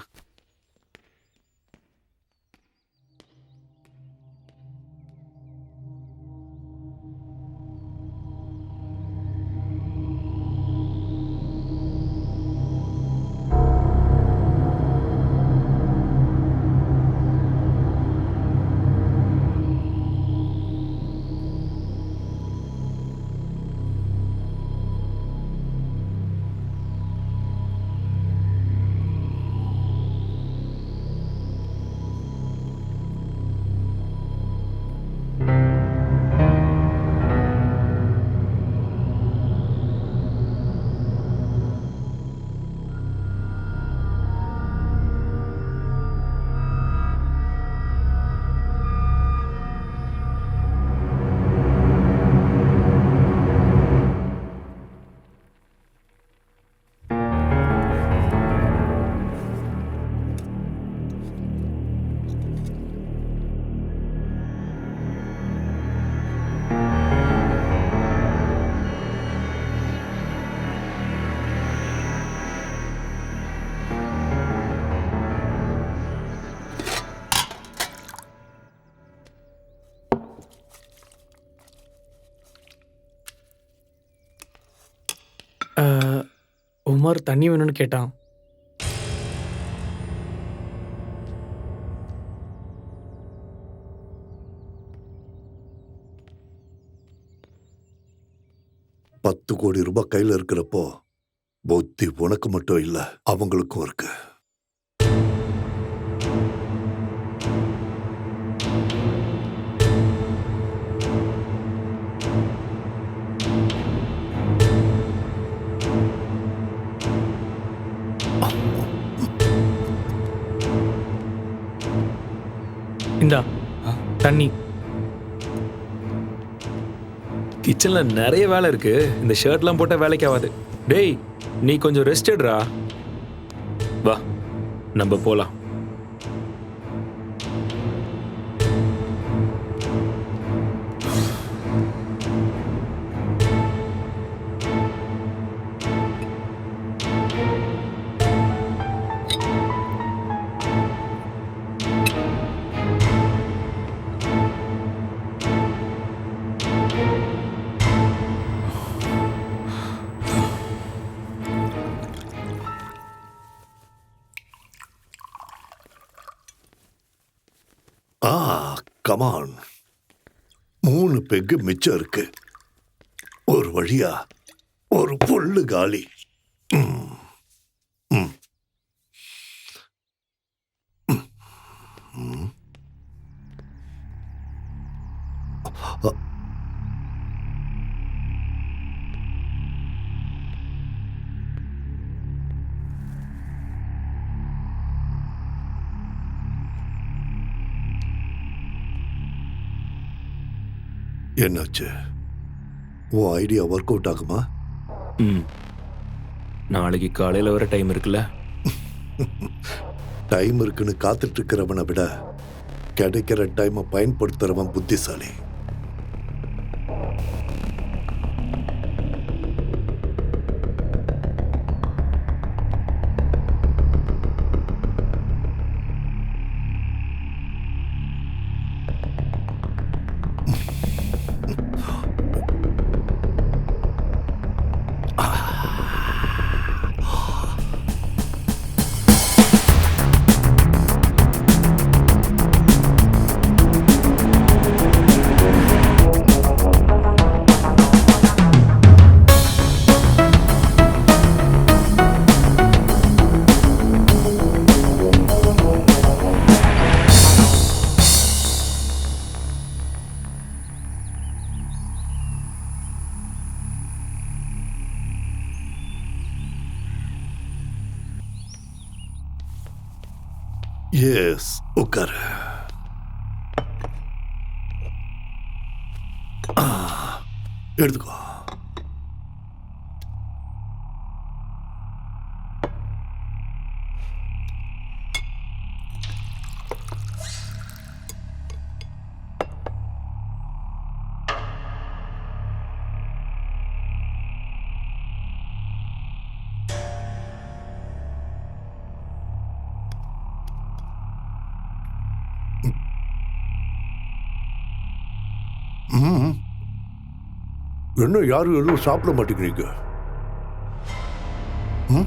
உமர் தண்ணி வேணும்னு கேட்டான். $10 கோடி கையில இருக்கிறப்போ புத்தி உனக்கு மட்டும் இல்ல, அவங்களுக்கும் இருக்கு. இந்தா தண்ணி. கிச்சன்ல நிறைய வேலை இருக்கு. இந்த ஷர்ட்லாம் போட்ட வேலைக்கு ஆகாது. டேய், நீ கொஞ்சம் ரெஸ்ட் எடுறா. வா, நம்ம போலாம். கமான், 3 பெக்கு மிச்சம் இருக்கு. ஒரு வழியா ஒரு புல்லு காலி. என்னாச்சு? உன் ஐடியா ஒர்க் அவுட் ஆகுமா? நாளைக்கு காலையில் வர டைம் இருக்குல்ல? டைம் இருக்குன்னு காத்துட்டு இருக்கிறவனை விட கிடைக்கிற டைமை பயன்படுத்துறவன் புத்திசாலி. எஸ், உட்காரு. எடுத்துக்கோ. ம். என்ன யாரும் எதுவும் சாப்பிட மாட்டேங்கிறீங்க? ம்?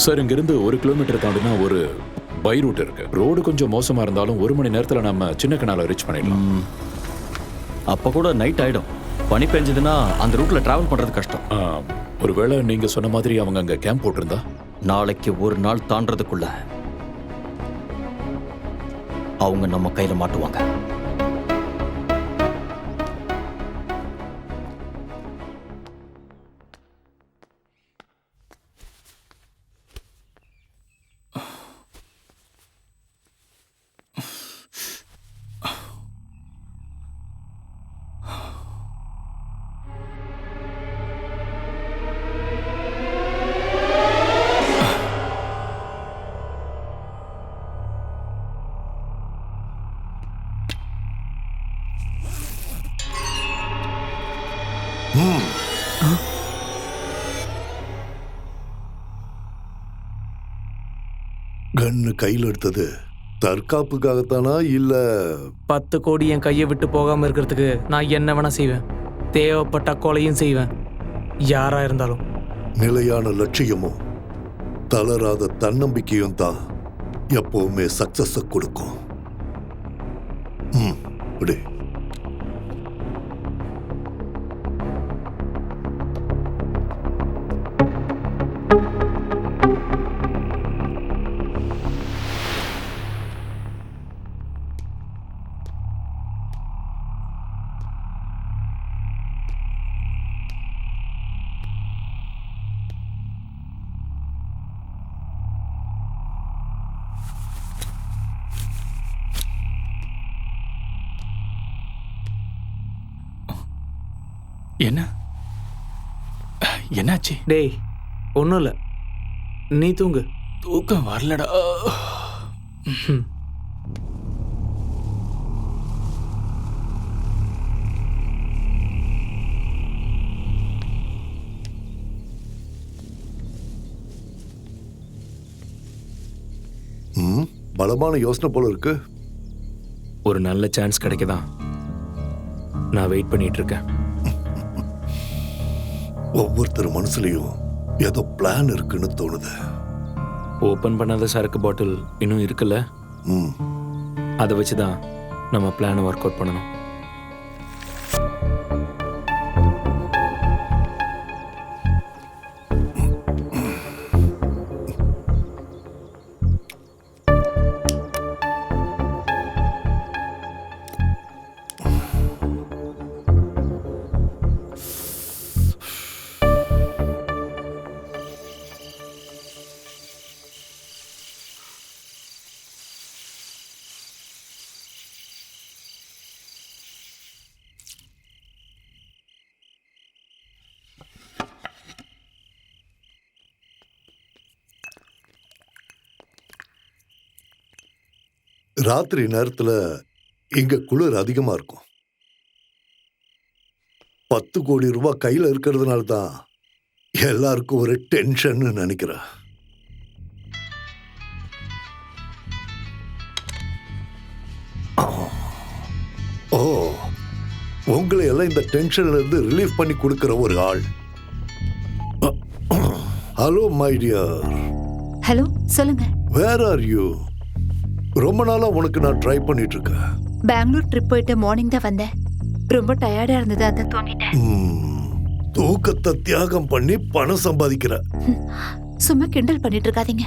சார், இங்கிருந்து 1 கிலோமீட்டர் தாண்டினா ஒரு பை ரூட் இருக்கு. ரோடு கொஞ்சம் மோசமா இருந்தாலும் 1 மணி நேரத்துல நம்ம சின்ன கனால ரீச் பண்ணிடலாம். அப்போ கூட நைட் ஆயிடும். பனி பெஞ்சதுன்னா அந்த ரூட்ல டிராவல் பண்றது கஷ்டம். ஒருவேளை நீங்க சொன்ன மாதிரி அவங்க அங்க கேம்ப் போட்டிருந்தா நாளைக்கு ஒரு நாள் தாண்டறதுக்குள்ள அவங்க நம்ம கையில மாட்டுவாங்க. கன்னு கையில் எடுத்தது தற்காப்புக்காகத்தானா இல்ல 10 கோடி என் கையை விட்டு போகாம இருக்கிறதுக்கு நான் என்ன வேணா செய்வேன். தேவைப்பட்ட கொலையும் செய்வேன், யாரா இருந்தாலும். நிலையான லட்சியமும் தளராத தன்னம்பிக்கையும் தான் எப்பவுமே சக்சஸ் கொடுக்கும். இப்படி என்ன என்னாச்சு? டேய், ஒன்றும் இல்லை, நீ தூங்கு. தூக்கம் வரலடா. பலமான யோசனை போல இருக்கு. ஒரு நல்ல சான்ஸ் கிடைக்கதான் நான் வெயிட் பண்ணிட்டு இருக்கேன். ஒவ்வொருத்தர் மனசுலயும் ஏதோ பிளான் இருக்குன்னு தோணுது. ஓபன் பண்ணாத சரக்கு பாட்டில் இன்னும் இருக்குல்ல, அதை வச்சுதான் நம்ம பிளானை ஒர்க் அவுட் பண்ணணும். ராத்திரி நேரத்துல இங்க குளிர் அதிகமா இருக்கும். 10 கோடி ரூபாய் கையில இருக்கிறதுனால தான் எல்லாருக்கும் ஒரு டென்ஷன் நினைக்கிறேன். ஓ, உங்களை எல்லாம் இந்த டென்ஷன்ல இருந்து ரிலீஃப் பண்ணி கொடுக்கிற ஒரு ஆள். Hello my dear. ஹலோ, சொல்லுங்க. Where are you? ரொம்ப நாளா உனக்கு நான் ட்ரை பண்ணிட்டு இருக்கேன். பெங்களூர் ட்ரிப் போயிட்டு மார்னிங் தான் வந்தேன். ரொம்ப டயர்டா இருந்தது, அதான் தூங்கிட்டேன். தூக்கத்தை தியாகம் பண்ணி பணம் சம்பாதிக்கிற. சும்மா கிண்டல் பண்ணிட்டு இருக்காதீங்க.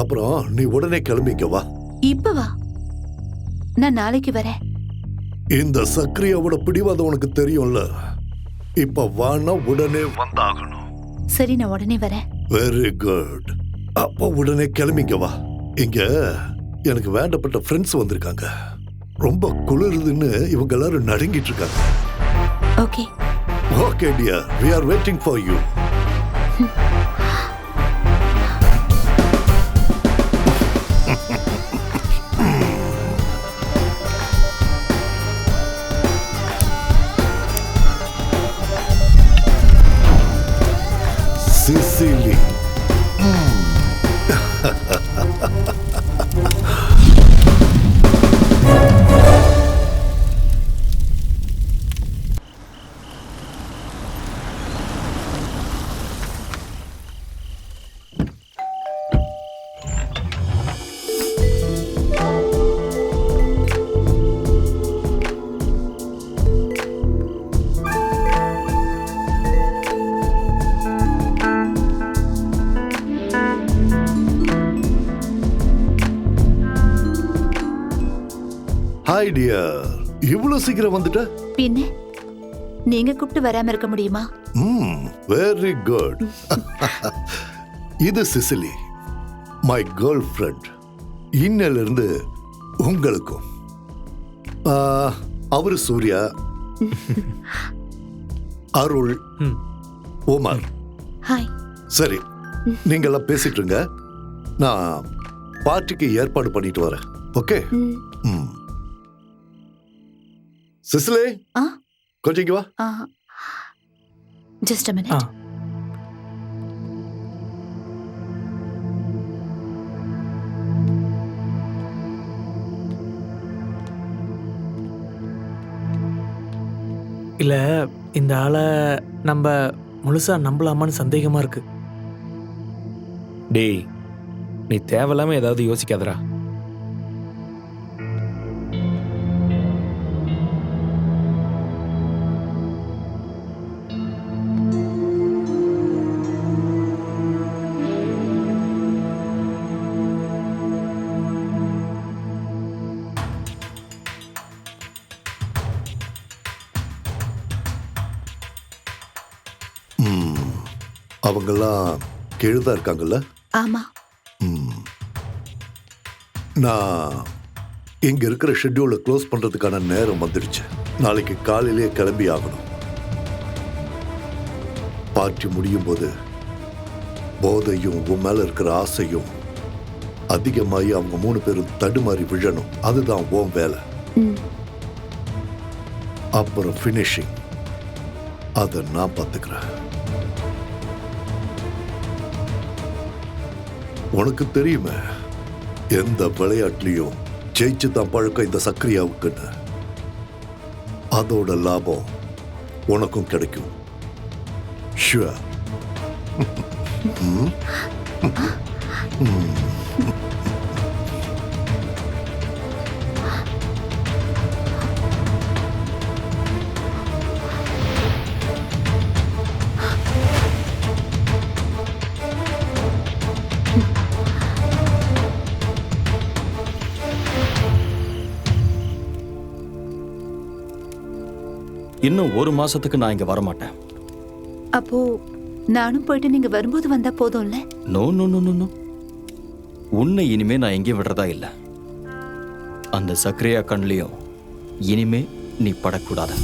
அப்புறம் நீ உடனே கிளம்பிக்க வா. இப்ப வா, நான் நாளைக்கு வரேன். இந்த சக்ரியாவோட பிடிவாதம் உனக்கு தெரியும்ல. இப்ப வானா உடனே வந்தாகணும். சரி, நான் உடனே வரேன். Very good. அப்ப உடனே கிளம்பிக்க வா. இங்க எனக்கு வேண்டப்பட்ட ஃப்ரெண்ட்ஸ் வந்திருக்காங்க. ரொம்ப குளிருதுன்னு இவங்க எல்லாரும் நடுங்கிட்டு இருக்காங்க. Okay. Okay dear, we are waiting for you. Sicily. Hi dear, இவ்வளவு சீக்கிரம் வந்துட்ட? பின்ன நீங்க கூப்பிட்டு வராம இருக்க முடியுமா? Very good. இது சிசிலி, மை கேர்ள் ஃப்ரெண்ட். இன்னையில இருந்து உங்களுக்கும். அவரு சூர்யா, அருள், உமர். ஹாய். சரி, நீங்க எல்லாம் பேசிட்டு இருங்க. நான் பார்ட்டிக்கு ஏற்பாடு பண்ணிட்டு வரேன். ஓகே? சிசிலே, கொஞ்சம் இங்க வா. Just a minute. இல்ல, இந்த ஆளை நம்ம முழுசா நம்பலாமான்னு சந்தேகமா இருக்கு. டேய், நீ தேவையில்லாம ஏதாவது யோசிக்காதடா. அவங்கெல்லாம் கீழதான் இருக்காங்கல்ல? ஆமா. நான் இங்க இருக்கிற ஷெட்யூலை க்ளோஸ் பண்றதுக்கான நேரம் வந்துடுச்சு. நாளைக்கு காலையிலேயே கிளம்பி ஆகணும். பார்ட்டி முடியும் போது போதையும் உன் மேல இருக்கிற ஆசையும் அதிகமாகி அவங்க 3 பேரும் தடுமாறி விழணும். அதுதான் உன் வேலை. அப்புறம் ஃபினிஷிங் அதை நான் பார்த்துக்கிறேன். உனக்கு தெரியுமே, எந்த விளையாட்டுலயும் ஜெயிச்சு தான் பழக்கம் இந்த சக்ரியாவுக்குன்னு. அதோட லாபம் உனக்கும் கிடைக்கும். ஷுவர். இன்னும் 1 மாசத்துக்கு நான் இங்க வரமாட்டேன். அப்போ நானும் போயிட்டு நீங்க வரும்போது வந்தா போதும்ல? No no no no. உன்னை இனிமே நான் எங்கேயும் விடுறதா இல்ல. அந்த சக்ரியா கண்லயும் இனிமே நீ படக்கூடாது.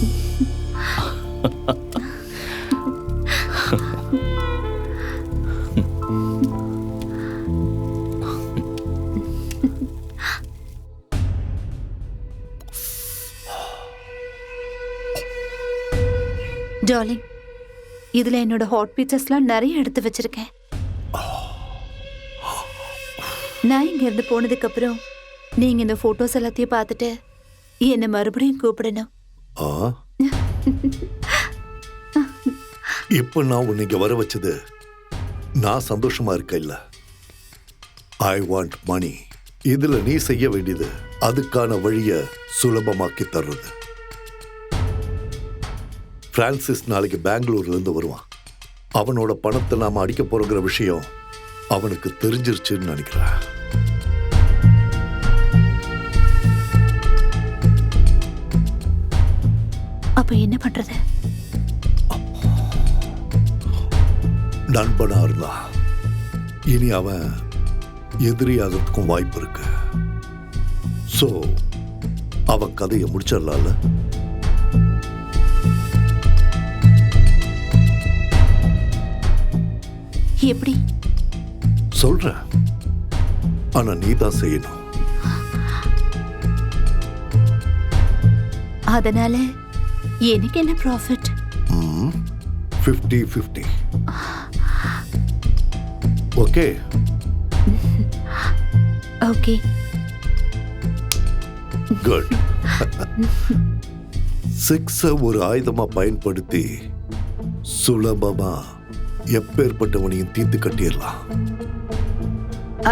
டார்லிங், இதுல என்னோட ஹாட் பீச்சஸ்லாம் நிறைய எடுத்து வச்சிருக்கேன். நான் இங்க இருந்து போனதுக்கு அப்புறம் நீங்க இந்த போட்டோஸ் எல்லாத்தையும் பார்த்துட்டு என்ன மறுபடியும் கூப்பிடணும். ஆ இப்ப நான் உன்னை இங்க வர வச்சது நான் சந்தோஷமா இருக்க இல்ல. I want money. இதுல நீ செய்ய வேண்டியது அதுக்கான வழிய சுலபமாக்கி தர்றது. பிரான்சிஸ் நாளைக்கு பெங்களூர்ல இருந்து வருவான். அவனோட பணத்தை நாம அடிக்க போறோங்கிற விஷயம் அவனுக்கு தெரிஞ்சிருச்சுன்னு நினைக்கிறேன். அப்ப என்ன பண்றது? நண்பனா இருந்தா இனி அவன் எதிரியாகிறதுக்கும் வாய்ப்பு இருக்கு. சோ அவன் கதையை முடிச்சிடலாம்ல. எப்படி? சொல்றேன், ஆனா நீ தான் செய்யணும். அதனால எனக்கு என்ன ப்ராஃபிட்? 50-50. Okay okay good. 6 ஒரு ஆயுதமா பயன்படுத்தி சுலபமா எப்பேற்பட்டவனையும் தீர்த்து கட்டிடலாம்.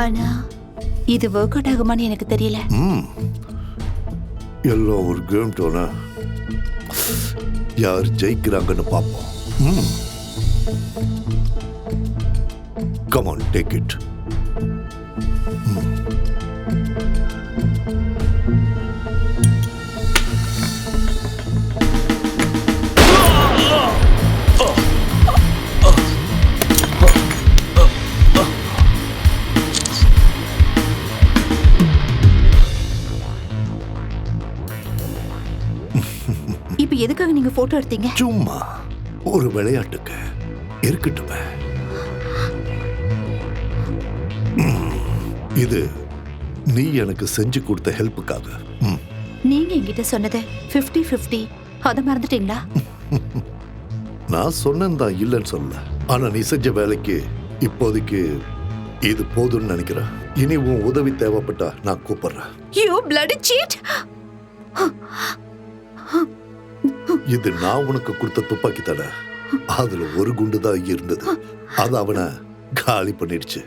ஆனா இது ஒர்க் அவுட் ஆகுமான்னு எனக்கு தெரியல. எல்லாம் ஒரு கேம் டோனா. யார் ஜெயிக்கிறாங்கன்னு பார்ப்போம். Come on, take it. இப்ப எதுக்காக நீங்க போட்டோ எடுத்தீங்க? சும்மா ஒரு விளையாட்டுக்கு இருக்கட்டும். இது நீ எனக்கு செஞ்சு கொடுத்த ஹெல்ப்புக்காக. நீங்க என்கிட்ட சொன்னது 50-50. அத மறந்துட்டீங்களா? நான் சொன்னேன் தான், இல்லைன்னு சொல்ல. ஆனா நீ செஞ்ச வேலைக்கு இப்போதைக்கு இது போதும்னு நினைக்கிறேன். இனி உன் உதவி தேவைப்பட்டா நான் கூப்பிடுறேன். You bloody cheat! இது நான் உனக்கு கொடுத்த துப்பாக்கி தடை. அதுல ஒரு குண்டு தான் இருந்தது. அது அவனை காலி பண்ணிடுச்சு.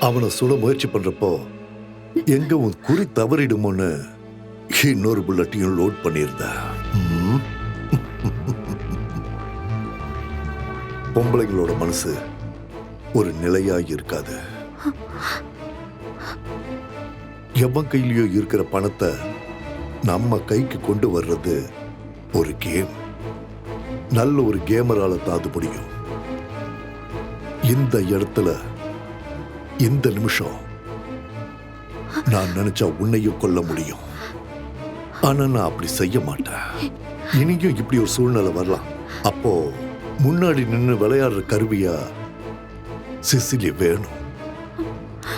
அவனை சுட முயற்சி பண்றப்போ எங்க உன் குறி தவறிடுமோன்னு இன்னொரு புல்லட்டையும் லோட் பண்ணியிருந்த. பொம்பளைங்களோட மனசு ஒரு நிலையா இருக்காது. எவன் கையிலயோ இருக்கிற பணத்தை நம்ம கைக்கு கொண்டு வர்றது ஒரு கேம். நல்ல ஒரு கேமரால தான் அது முடியும். இந்த இடத்துல இந்த நிமிஷம் நான் நினைச்சா உன்னையும் கொல்ல முடியும். ஆனா நான் அப்படி செய்ய மாட்டேன். இனியும் இப்படி ஒரு சூழ்நிலை வரலாம். அப்போ முன்னாடி நின்று விளையாடுற கருவியா சிசிலி வேணும்.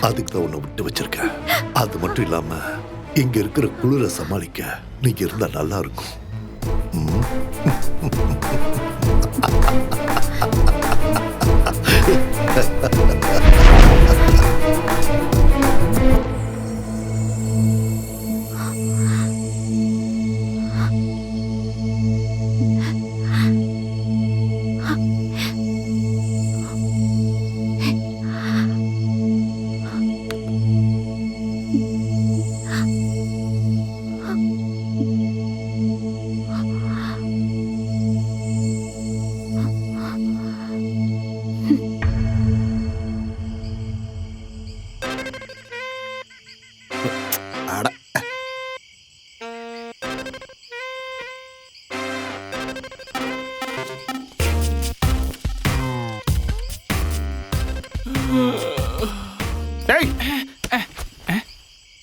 அதுக்கு தான் உன்னை விட்டு வச்சிருக்கேன். அது மட்டும் இல்லாம இங்க இருக்கிற குளிரை சமாளிக்க நீங்க இருந்தா நல்லா இருக்கும்.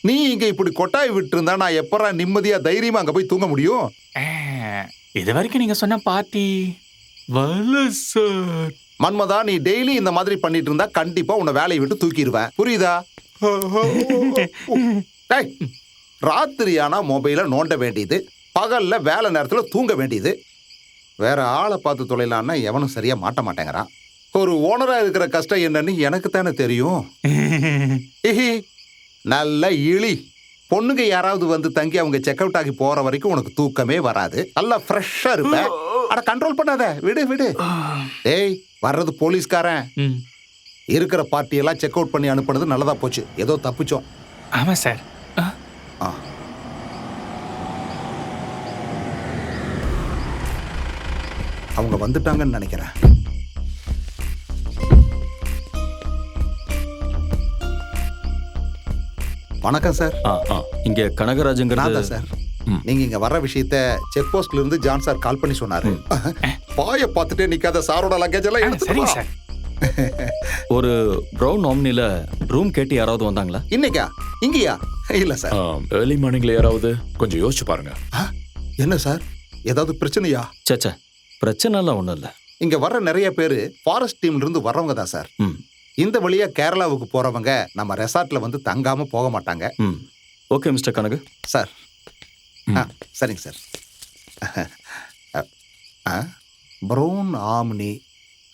நீ இங்க இப்படி கொட்டாய் விட்டு இருந்தா நான் எப்பறா நிம்மதியா தைரியமா அங்க போய் தூங்க முடியும்? இது வரைக்கும் நீங்க சொன்ன பார்ட்டி வரல சார். மன்மதா, நீ டெய்லி இந்த மாதிரி பண்ணிட்டு இருந்தா கண்டிப்பா உன்னை வேலையை விட்டு தூக்கிடுவேன். புரியுதா? ராத்திரியானா மொபைல நோண்ட வேண்டியது, பகல்ல வேலை நேரத்துல தூங்க வேண்டியது. வேற ஆளை பார்த்து தொலைலான்னா எவனும் சரியா மாட்ட மாட்டேங்கிறான். ஒரு ஓனரா இருக்கிற கஷ்டம் என்னன்னு எனக்கு தானே தெரியும். நல்ல இழி. பொண்ணுங்க யாராவது வந்து தங்கி அவங்க செக் அவுட் ஆகி போற வரைக்கும் உனக்கு தூக்கமே வராது. நல்லா ஃப்ரெஷ்ஷா இருப்ப. அட கண்ட்ரோல் பண்ணாத, விடு விடு. ஏய், வர்றது போலீஸ்காரன். இருக்கிற பார்ட்டியெல்லாம் செக் அவுட் பண்ணி அனுப்புனது நல்லதா போச்சு. ஏதோ தப்பிச்சோம். ஆமா சார். அவங்க வந்துட்டாங்கன்னு நினைக்கிறேன். வணக்கம் சார். இங்க கனகராஜுங்கிறது சார். நீங்க இங்க வர்ற விஷயத்த செக் போஸ்ட்ல இருந்து ஜான் சார் கால் பண்ணி சொன்னாரு. பாய பார்த்துட்டே நிக்காத, சாரோட லக்கேஜ் எல்லாம் எடுத்துட்டு சார். ஒரு ப்ரௌன் ஆம்னில ரூம் கேட்டு யாராவது வந்தாங்களா? இன்னைக்கா? இங்கயா? இல்ல சார். ஏர்லி மார்னிங்ல யாராவது கொஞ்சம் யோசிச்சு பாருங்க. என்ன சார், ஏதாவது பிரச்சனையா? சேச்சே, பிரச்சனை எல்லாம் ஒண்ணும் இல்ல. இங்க வர்ற நிறைய பேரு ஃபாரஸ்ட் டீம்ல இருந்து வர்றவங்க தான் சார். இந்த வழியா கேரளாவுக்கு போறவங்க நம்ம ரெசார்ட்ல வந்து தங்காம போக மாட்டாங்க. Okay mister Kanagu. சார் சரிங்க சார். ப்ரௌன் ஆம்னி,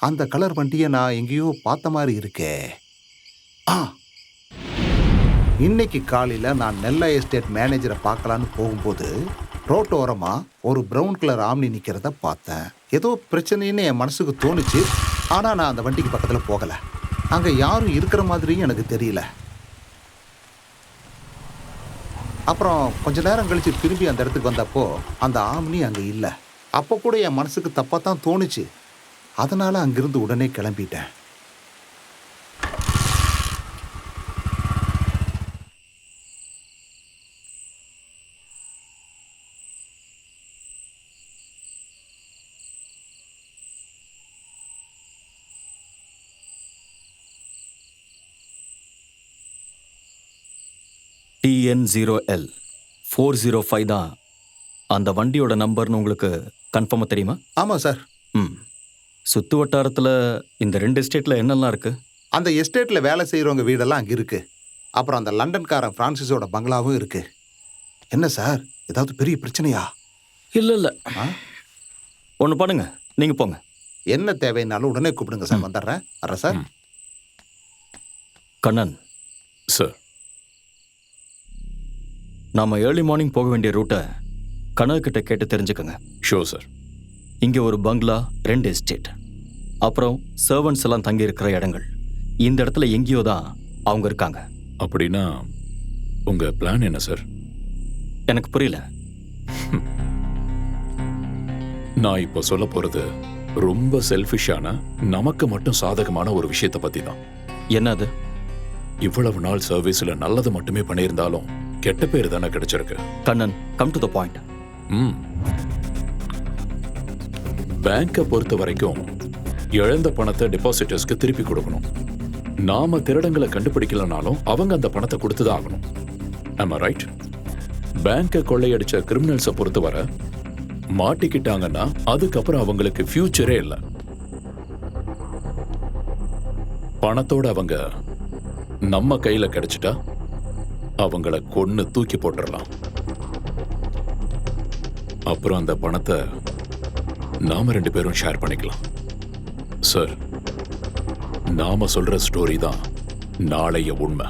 அந்த கலர் வண்டியை நான் எங்கேயோ பார்த்த மாதிரி இருக்கே. இன்னைக்கு காலையில் நான் நெல்லை எஸ்டேட் மேனேஜரை பார்க்கலான்னு போகும்போது ரோட்டோரமா ஒரு ப்ரௌன் கலர் ஆம்னி நிற்கிறத பார்த்தேன். ஏதோ பிரச்சனைன்னு என் மனசுக்கு தோணுச்சு. ஆனால் நான் அந்த வண்டிக்கு பக்கத்தில் போகலை. அங்கே யாரும் இருக்கிற மாதிரியும் எனக்கு தெரியல. அப்புறம் கொஞ்ச நேரம் கழிச்சு திரும்பி அந்த இடத்துக்கு வந்தப்போ அந்த ஆம்னி அங்கே இல்லை. அப்போ கூட என் மனசுக்கு தப்பாக தான் தோணுச்சு. அதனால அங்கிருந்து உடனே கிளம்பிட்டேன். TN0L 405 தான் அந்த வண்டியோட நம்பர்னு உங்களுக்கு கன்ஃபார்மாக தெரியுமா? ஆமாம் சார். சுற்று வட்டாரத்தில் இந்த 2 எஸ்டேட்டில் என்னெல்லாம் இருக்குது? அந்த எஸ்டேட்டில் வேலை செய்கிறவங்க வீடெல்லாம் அங்கே இருக்குது. அப்புறம் அந்த லண்டன்காரன் ஃப்ரான்சிஸோட பங்களாவும் இருக்குது. என்ன சார், ஏதாவது பெரிய பிரச்சனையா? இல்லை. ஒன்று பண்ணுங்க, நீங்கள் போங்க. என்ன தேவைன்னாலும் உடனே கூப்பிடுங்க சார். வந்துடுறேன். வரேன் சார். கண்ணன் சார், நாம் ஏர்லி மார்னிங் போக வேண்டிய ரூட்டை கனவுக்கிட்ட கேட்டு தெரிஞ்சுக்கோங்க. Sure sir. இங்கே ஒரு பங்களா, 2 எஸ்டேட், அப்புறம் சர்வன்ட்ஸ் எல்லாம் தங்கி இருக்கிற இடங்கள். இந்த இடத்துல எங்கேயோ தான் அவங்க இருக்காங்க. அப்படின்னா உங்கள் பிளான் என்ன சார்? எனக்கு புரியல. நான் இப்போ சொல்ல போகிறது ரொம்ப செல்ஃபிஷான, நமக்கு மட்டும் சாதகமான ஒரு விஷயத்தை பற்றி தான். என்னது? இவ்வளவு நாள் சர்வீஸில் நல்லது மட்டுமே பண்ணியிருந்தாலும் கெட்ட பேர் தானே கிடைச்சிருக்கு. Kannan, come to the point. பேங்கை பொறுத்த வரைக்கும் இழந்த பணத்தை டெபாசிட்டர்ஸ்க்கு திருப்பி கொடுக்கணும். நாம திருடங்களை கண்டுபிடிக்கலனாலும் அவங்க அந்த பணத்தை கொடுத்துதான் ஆகணும். ஆமா ரைட்? பேங்கை கொள்ளையடிச்ச கிரிமினல்ஸை பொறுத்தவரை மாட்டிக்கிட்டாங்கன்னா அதுக்கப்புறம் அவங்களுக்கு ஃபியூச்சரே இல்லை. பணத்தோட அவங்க நம்ம கையில கிடைச்சிட்டா அவங்கள கொன்னு தூக்கி போட்டுடலாம். அப்புறம் அந்த பணத்தை நாம 2 பேரும் ஷேர் பண்ணிக்கலாம். சார், நாம சொல்ற ஸ்டோரி தான் நாளைய உண்மை.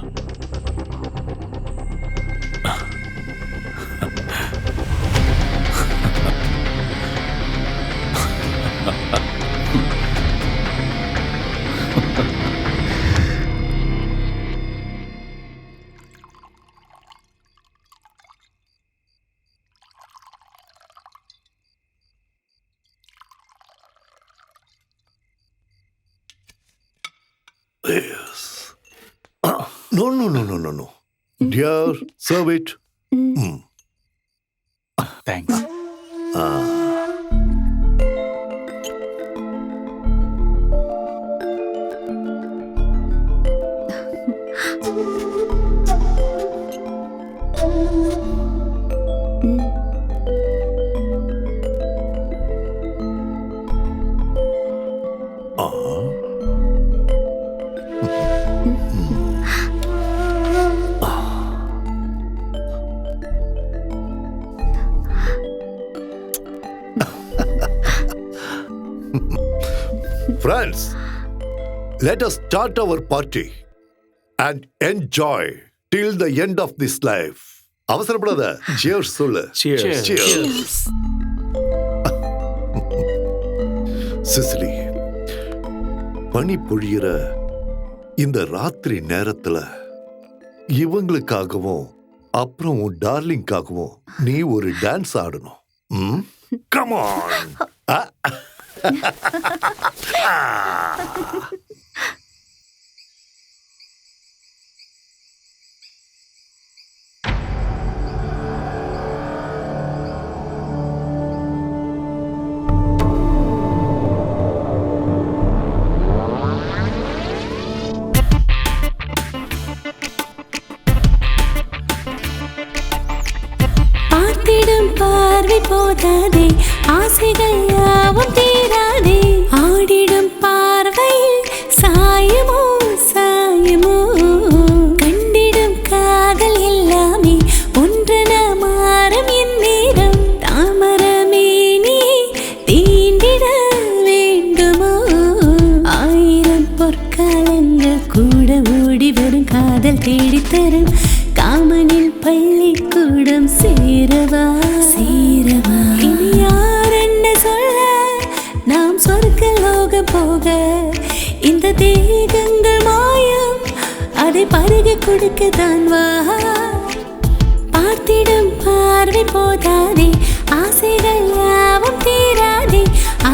Yes. No. Dear, serve it. Thanks. Friends, let us start our party and enjoy till the end of this life. அவசரப்படாத. Cheers சொல்லு. Cheers. Cheers. சிசிலி, பனி பொழியிற இந்த ராத்திரி நேரத்துல இவங்களுக்காகவும் அப்புறம் உன் டார்லிங்காகவும் நீ ஒரு டான்ஸ் ஆடணும். Come on. பார்த்திடும் பார்வை போதாதே, ஆசைகள் யாவும் தீராதே. ஆடிடும் பார்வையில் சாயமோ சாயமோ, கண்டிடும் காதல் எல்லாமே ஒன்றென மாறும் என் நேரம். தாமரமே நீ தீண்டிட வேண்டுமோ, ஆயிரம் பொற்காலங்கள் கூட ஓடி வரும் காதல் தேடித்தரும் காமனில் பள்ளிக்கூடம் சேரவா சேரவா. இனி யார் என்ன சொல்ல, நாம் சொர்க்கலோகம் போக இந்த தேகங்கள் மாயம், அதை பருக கொடுக்கத்தான் வா. பார்த்திடும் பார்வை போதாதே, ஆசைகள் யாவும் தீராதே.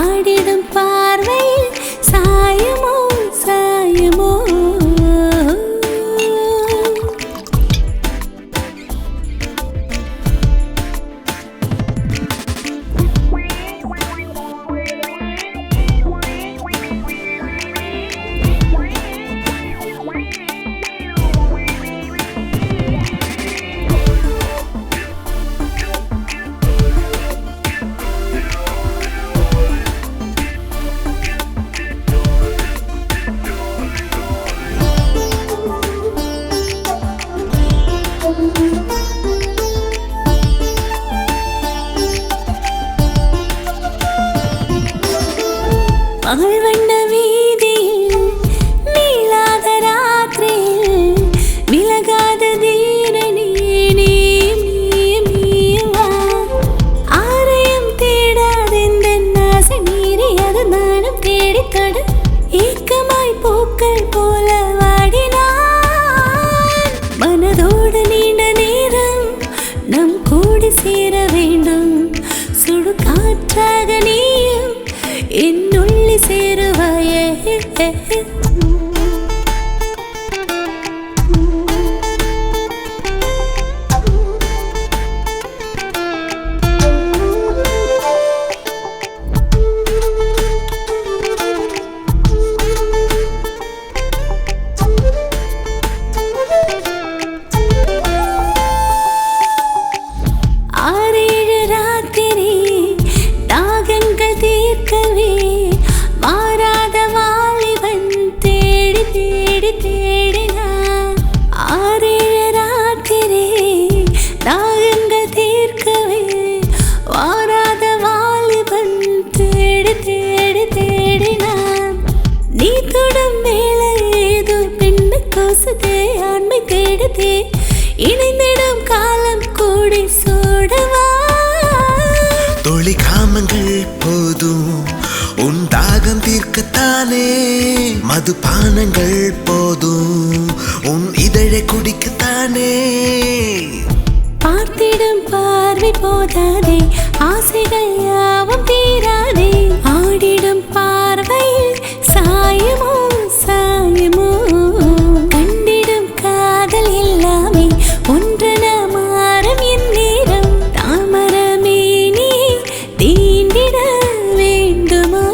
ஆடிடும் பார்வையில் சாயமோ சாயமோ. வண்ண வீதியில் நீளாத ராத்திரியில் விலகாத தீரணி நீ வா. ஆரையும் தேடாதெந்த ஆசை மீறி அது நானும் தேடித்தொடு. ஏக்கமாய் பூக்கள் போல வாடினான் மனதோடு நீண்ட நேரம் நம் கூடி சேர வேண்டும். சுடு காற்றாக நீயும் என்னுள்ளி சேருவாயே. ஆறேழு ராத்திரி தாகங்கள் தீர்க்கவே மாறாத வாலிபன் தேடி தேடி தேடினான். ஆறேழு ராத்திரி தாகங்கள் தீர்க்கவே மாறாத வாலிபன் தேடி தேடி தேடினான். நீ தொடும் வேலை ஏதோ பெண்ணு கோசுதே, ஆண்மை தேடுதே. இணைந்திடும் காலம் கூடி சோடவா. தொழி காமங்கள் போதும் உன் தாகம் தீர்க்கத்தானே, மதுபானங்கள் போதும் உன் இதழை குடிக்கத்தானே. பார்த்திடும் பார்வை போதாதே, ஆசைகள் யாவும் தீராதே. ஆடிடும் பார்வையில் சாயமோ சாயமோ, கண்டிடும் காதல் எல்லாமே ஒன்றென மாறும் என் நேரம். தாமரமே நீ தீண்டிட வேண்டுமோ.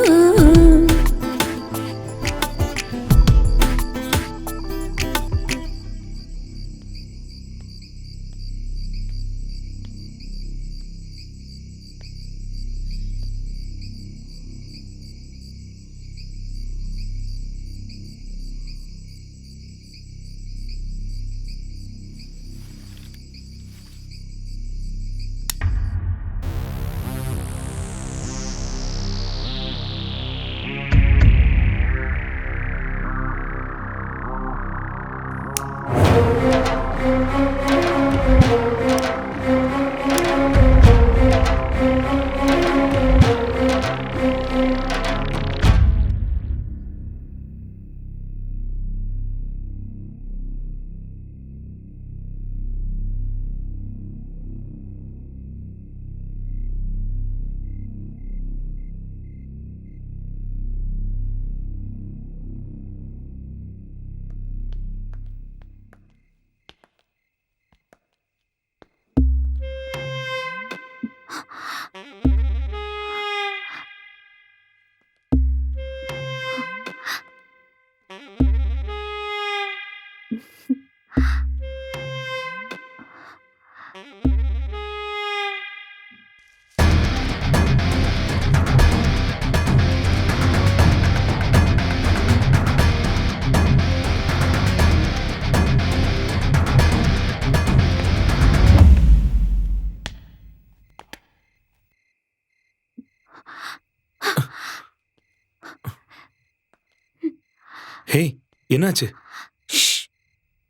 ஹேய், என்னாச்சு?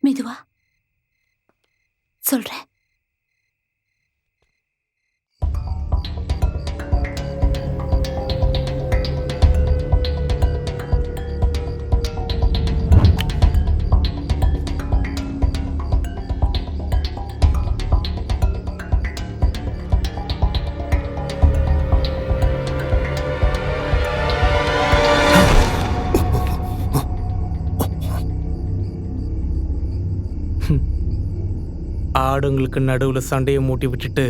மெதுவா சொல்றேன். ஆடுங்களுக்கு நடுவில் சண்டையை மூட்டி விட்டுட்டு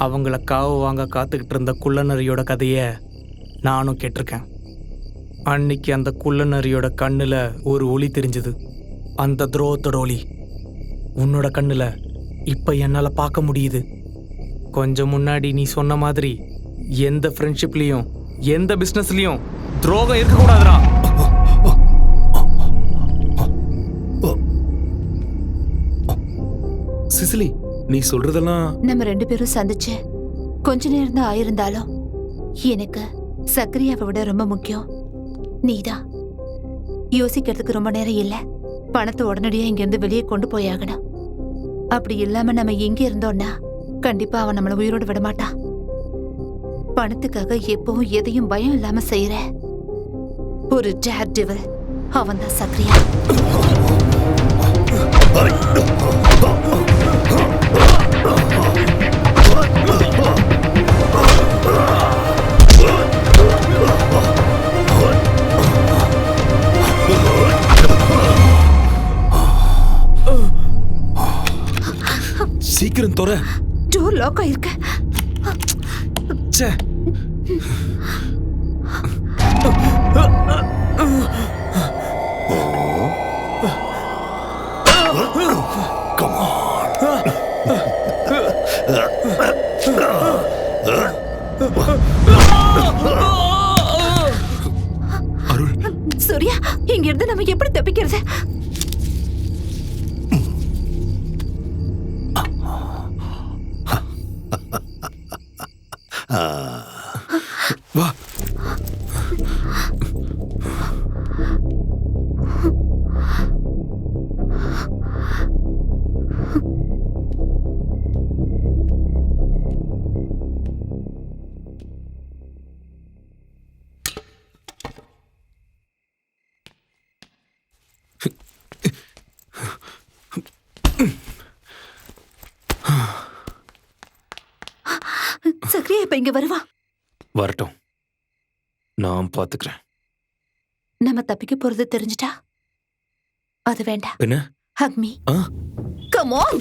அவங்கள காவு வாங்க காத்துக்கிட்டு இருந்த குள்ளநரியோட கதையை நானும் கேட்டிருக்கேன். அன்னைக்கு அந்த குள்ளநரியோட கண்ணில் ஒரு ஒளி தெரிஞ்சுது. அந்த துரோகத்தோட ஒளி உன்னோட கண்ணில் இப்போ என்னால் பார்க்க முடியுது. கொஞ்சம் முன்னாடி நீ சொன்ன மாதிரி எந்த ஃப்ரெண்ட்ஷிப்லேயும் எந்த பிஸ்னஸ்லேயும் துரோகம் இருக்கக்கூடாதுடா. சிசிலி, நீ சொல்றதெல்லாம் நம்ம 2 பேரும் சந்திச்சு கொஞ்ச நேரம் தான் ஆயிருந்தாலும் எனக்கு சக்கரியாவை விட ரொம்ப முக்கியம் நீதான். யோசிக்கிறதுக்கு ரொம்ப நேரம் இல்ல. பணத்தை உடனடியா இங்கிருந்து வெளியே கொண்டு போயாகணும். அப்படி இல்லாம நம்ம இங்க இருந்தோம்னா கண்டிப்பா அவன் நம்மள உயிரோடு விட மாட்டான். பணத்துக்காக எப்பவும் எதையும் பயம் இல்லாம செய்யற ஒரு டேர் டெவில் அவன் தான் சக்கரியா. சீக்கிரம் தொற. டோர் லாக் ஆயிருக்கு. ச்சே. Come on. அருள், சூர்யா, இங்க இருந்து நம்ம எப்படி தப்பிக்கிறது? வா. சக்ரியா இப்ப இங்க வருவா. வரட்டும், நான் பாத்துக்கிறேன். நம்ம தப்பிக்க போறது தெரிஞ்சிட்டா அது வேண்டாம். என்ன? Hug me. Come on.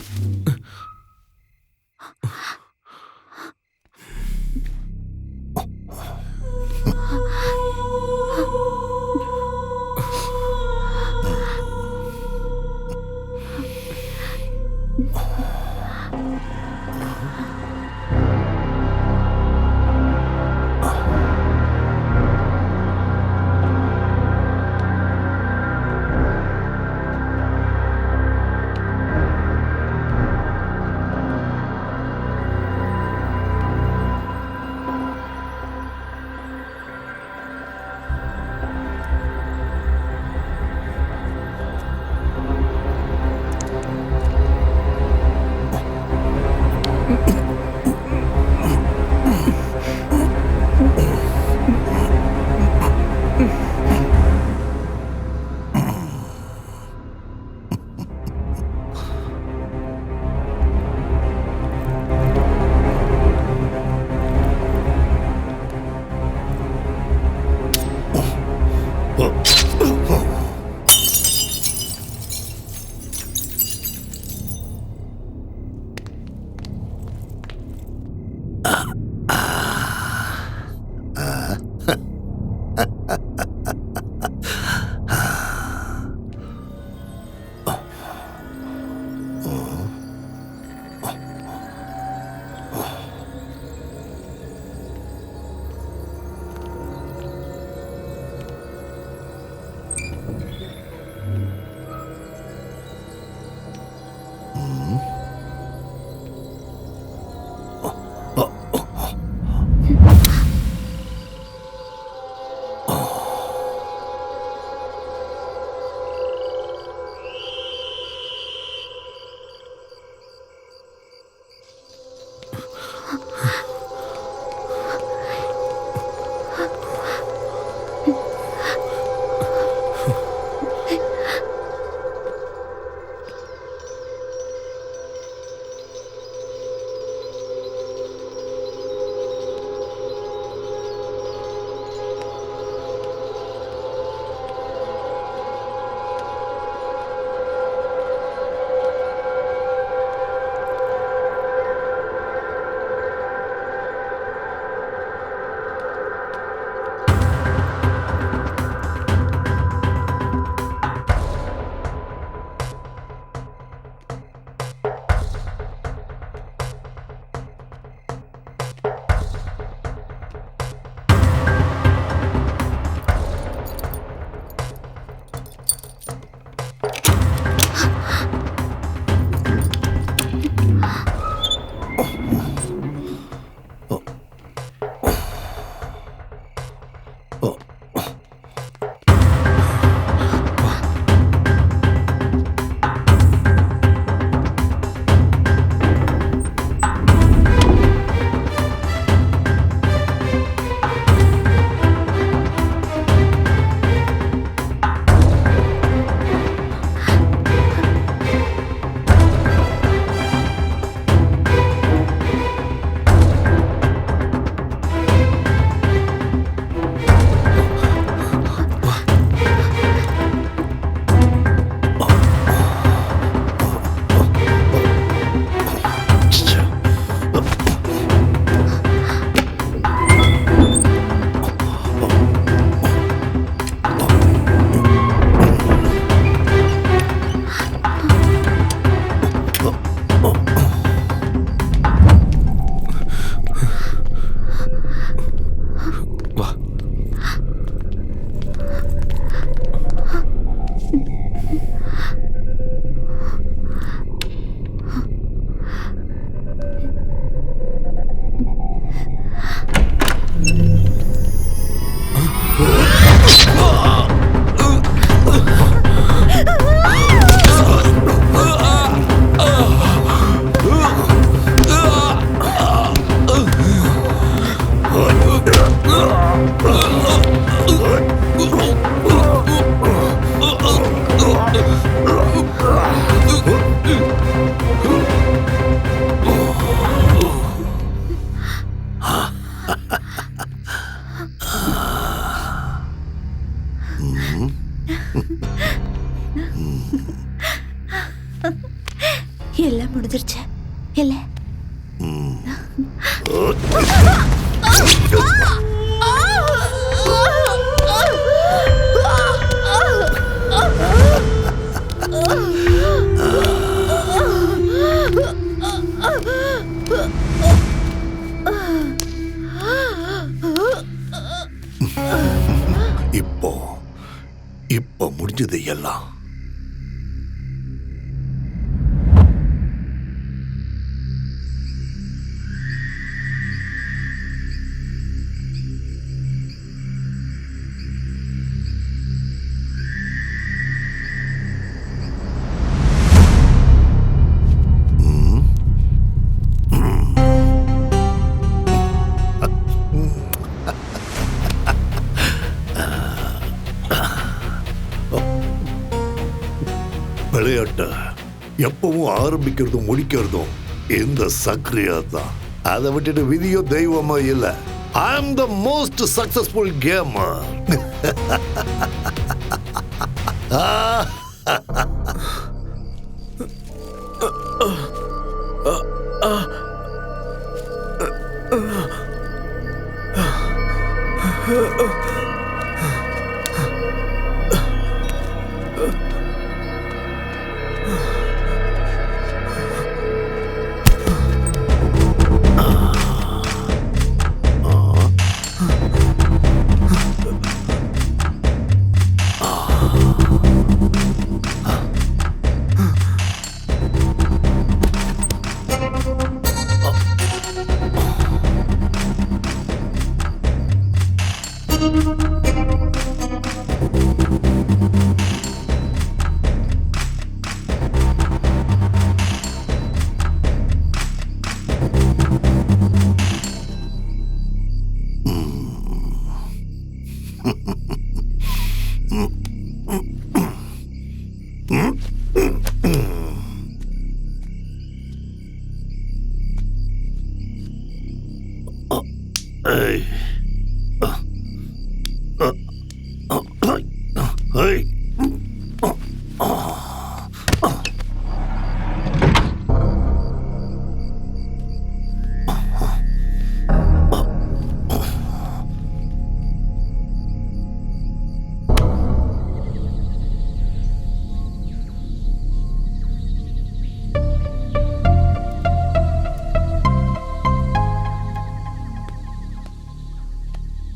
இப்போ முடிஞ்சது எல்லாம். விளையாட்ட எப்பவும் ஆரம்பிக்கிறதும் முடிக்கிறதும் இந்த சக்ரியா தான். அதை விட்டுட்டு விதியோ தெய்வமோ இல்ல. I am the most successful gamer.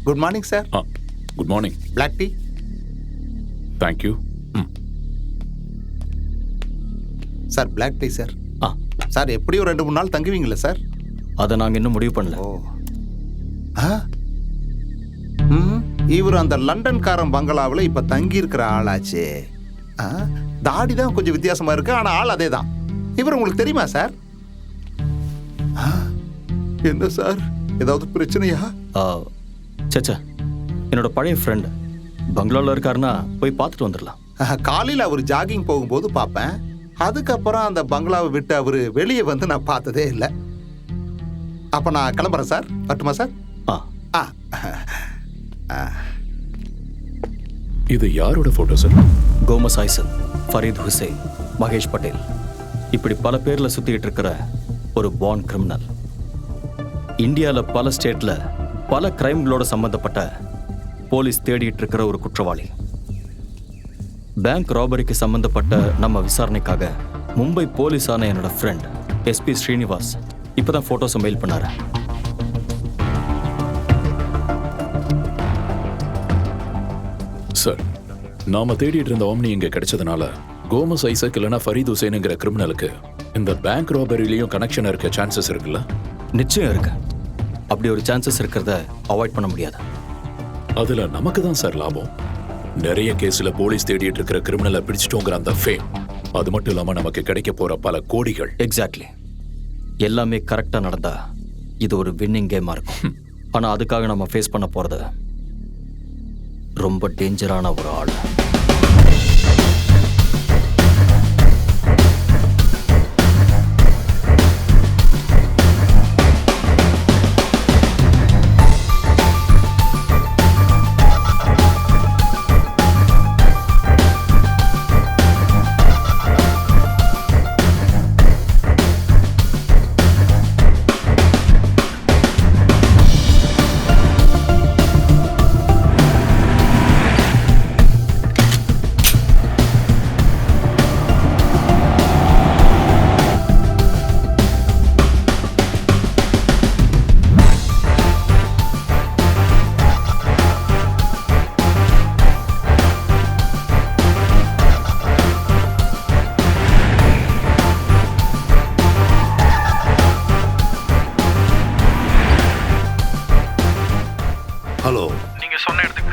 Good morning sir. Good morning. Black tea. Thank you. Sir black tea sir. Sir எப்படியும் 2-3 நாள் தங்குவீங்களா சார்? அதை நாங்கள் இன்னும் முடிவு பண்ணல. இவர் அந்த லண்டன்காரன் பங்களாவில் இப்ப தங்கி இருக்கிற ஆளாச்சு. தாடி தான் கொஞ்சம் வித்தியாசமா இருக்கு, ஆனா ஆள் அதே தான். இவர் உங்களுக்கு தெரியுமா சார்? என்ன சார், ஏதாவது பிரச்சனையா? சச்சா, என்னோட பழைய ஃப்ரெண்ட் பங்களாவில் இருக்காருன்னா போய் பார்த்துட்டு வந்துடலாம். காலையில் அவர் ஜாகிங் போகும்போது பார்ப்பேன். அதுக்கப்புறம் அந்த பங்களாவை விட்டு அவர் வெளியே வந்து நான் பார்த்ததே இல்லை. அப்போ நான் கிளம்புறேன் சார். வரட்டுமா சார்? இது யாரோட போட்டோ சார்? கோமஸ் ஐசன், ஃபரீத் ஹுசைன், மகேஷ் பட்டேல், இப்படி பல பேர்ல சுத்திட்டு இருக்கிற ஒரு பார்ன் கிரிமினல். இந்தியாவில் பல ஸ்டேட்ல பல கிரைம்களோட சம்பந்தப்பட்ட போலீஸ் தேடிட்டு இருக்கிற ஒரு குற்றவாளி. பேங்க் ராபரிக்கு சம்பந்தப்பட்ட நம்ம விசாரணைக்காக மும்பை போலீஸான என்னோட ஃப்ரெண்ட் SP ஸ்ரீனிவாஸ் இப்பதான் போட்டோஸை மெயில் பண்ணாரு. சார், நாம தேடிட்டு இருந்த ஓம்னி இங்க கிடைச்சதுனால கோமஸ் ஐசக் இல்லைன்னா ஃபரீத் ஹுசைனுங்கிற கிரிமினலுக்கு இந்த பேங்க் ராபரிலையும் கனெக்ஷன் இருக்க சான்சஸ் இருக்குல்ல? நிச்சயம் இருக்கு. அப்படி ஒரு சான்சஸ் இருக்கிறத அவாய்ட் பண்ண முடியாது. அதுல நமக்கு தான் சார் லாபம். நிறைய கேஸ்ல போலீஸ் தேடிட்டு இருக்கிற கிரிமினலை பிடிச்சிட்டோங்கிற அந்த ஃபேம், அது மட்டும் இல்லாம நமக்கு கிடைக்க போற பல கோடிகள். எக்ஸாக்ட்லி. எல்லாமே கரெக்டா நடந்தா இது ஒரு வின்னிங் கேமா இருக்கும். ஆனா அதுக்காக நம்ம ஃபேஸ் பண்ண போறது ரொம்ப டேஞ்சரான ஒரு ஆள்.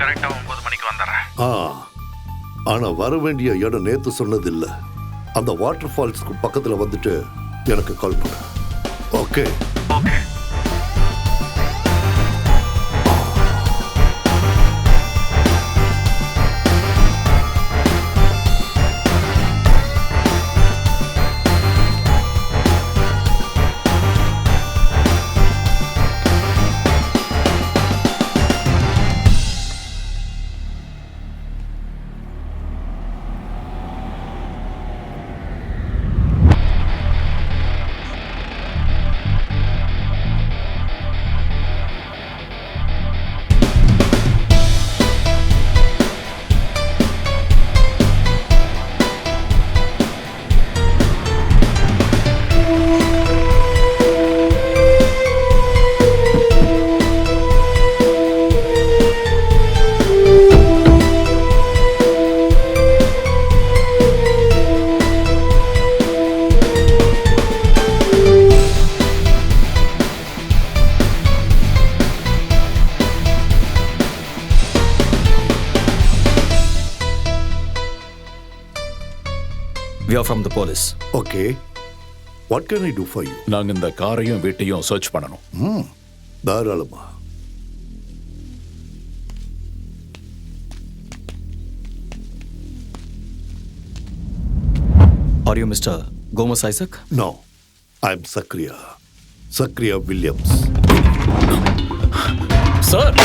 கரெக்டா 9 மணிக்கு வந்துடுறேன். ஆனா வர வேண்டிய இடம் நேத்து சொன்னதில்ல. அந்த வாட்டர் ஃபால்ஸ்க்கு பக்கத்துல வந்துட்டு எனக்கு கால் பண்ணு. Okay? Okay. We are from the police. Okay. What can I do for you? நாங்க இந்த காரையும் வீட்டையும் சர்ச் பண்ணணும். தாராளமா. Are you Mr. Gomez Isaac? No. I'm Sakriya. Sakriya Williams. Sir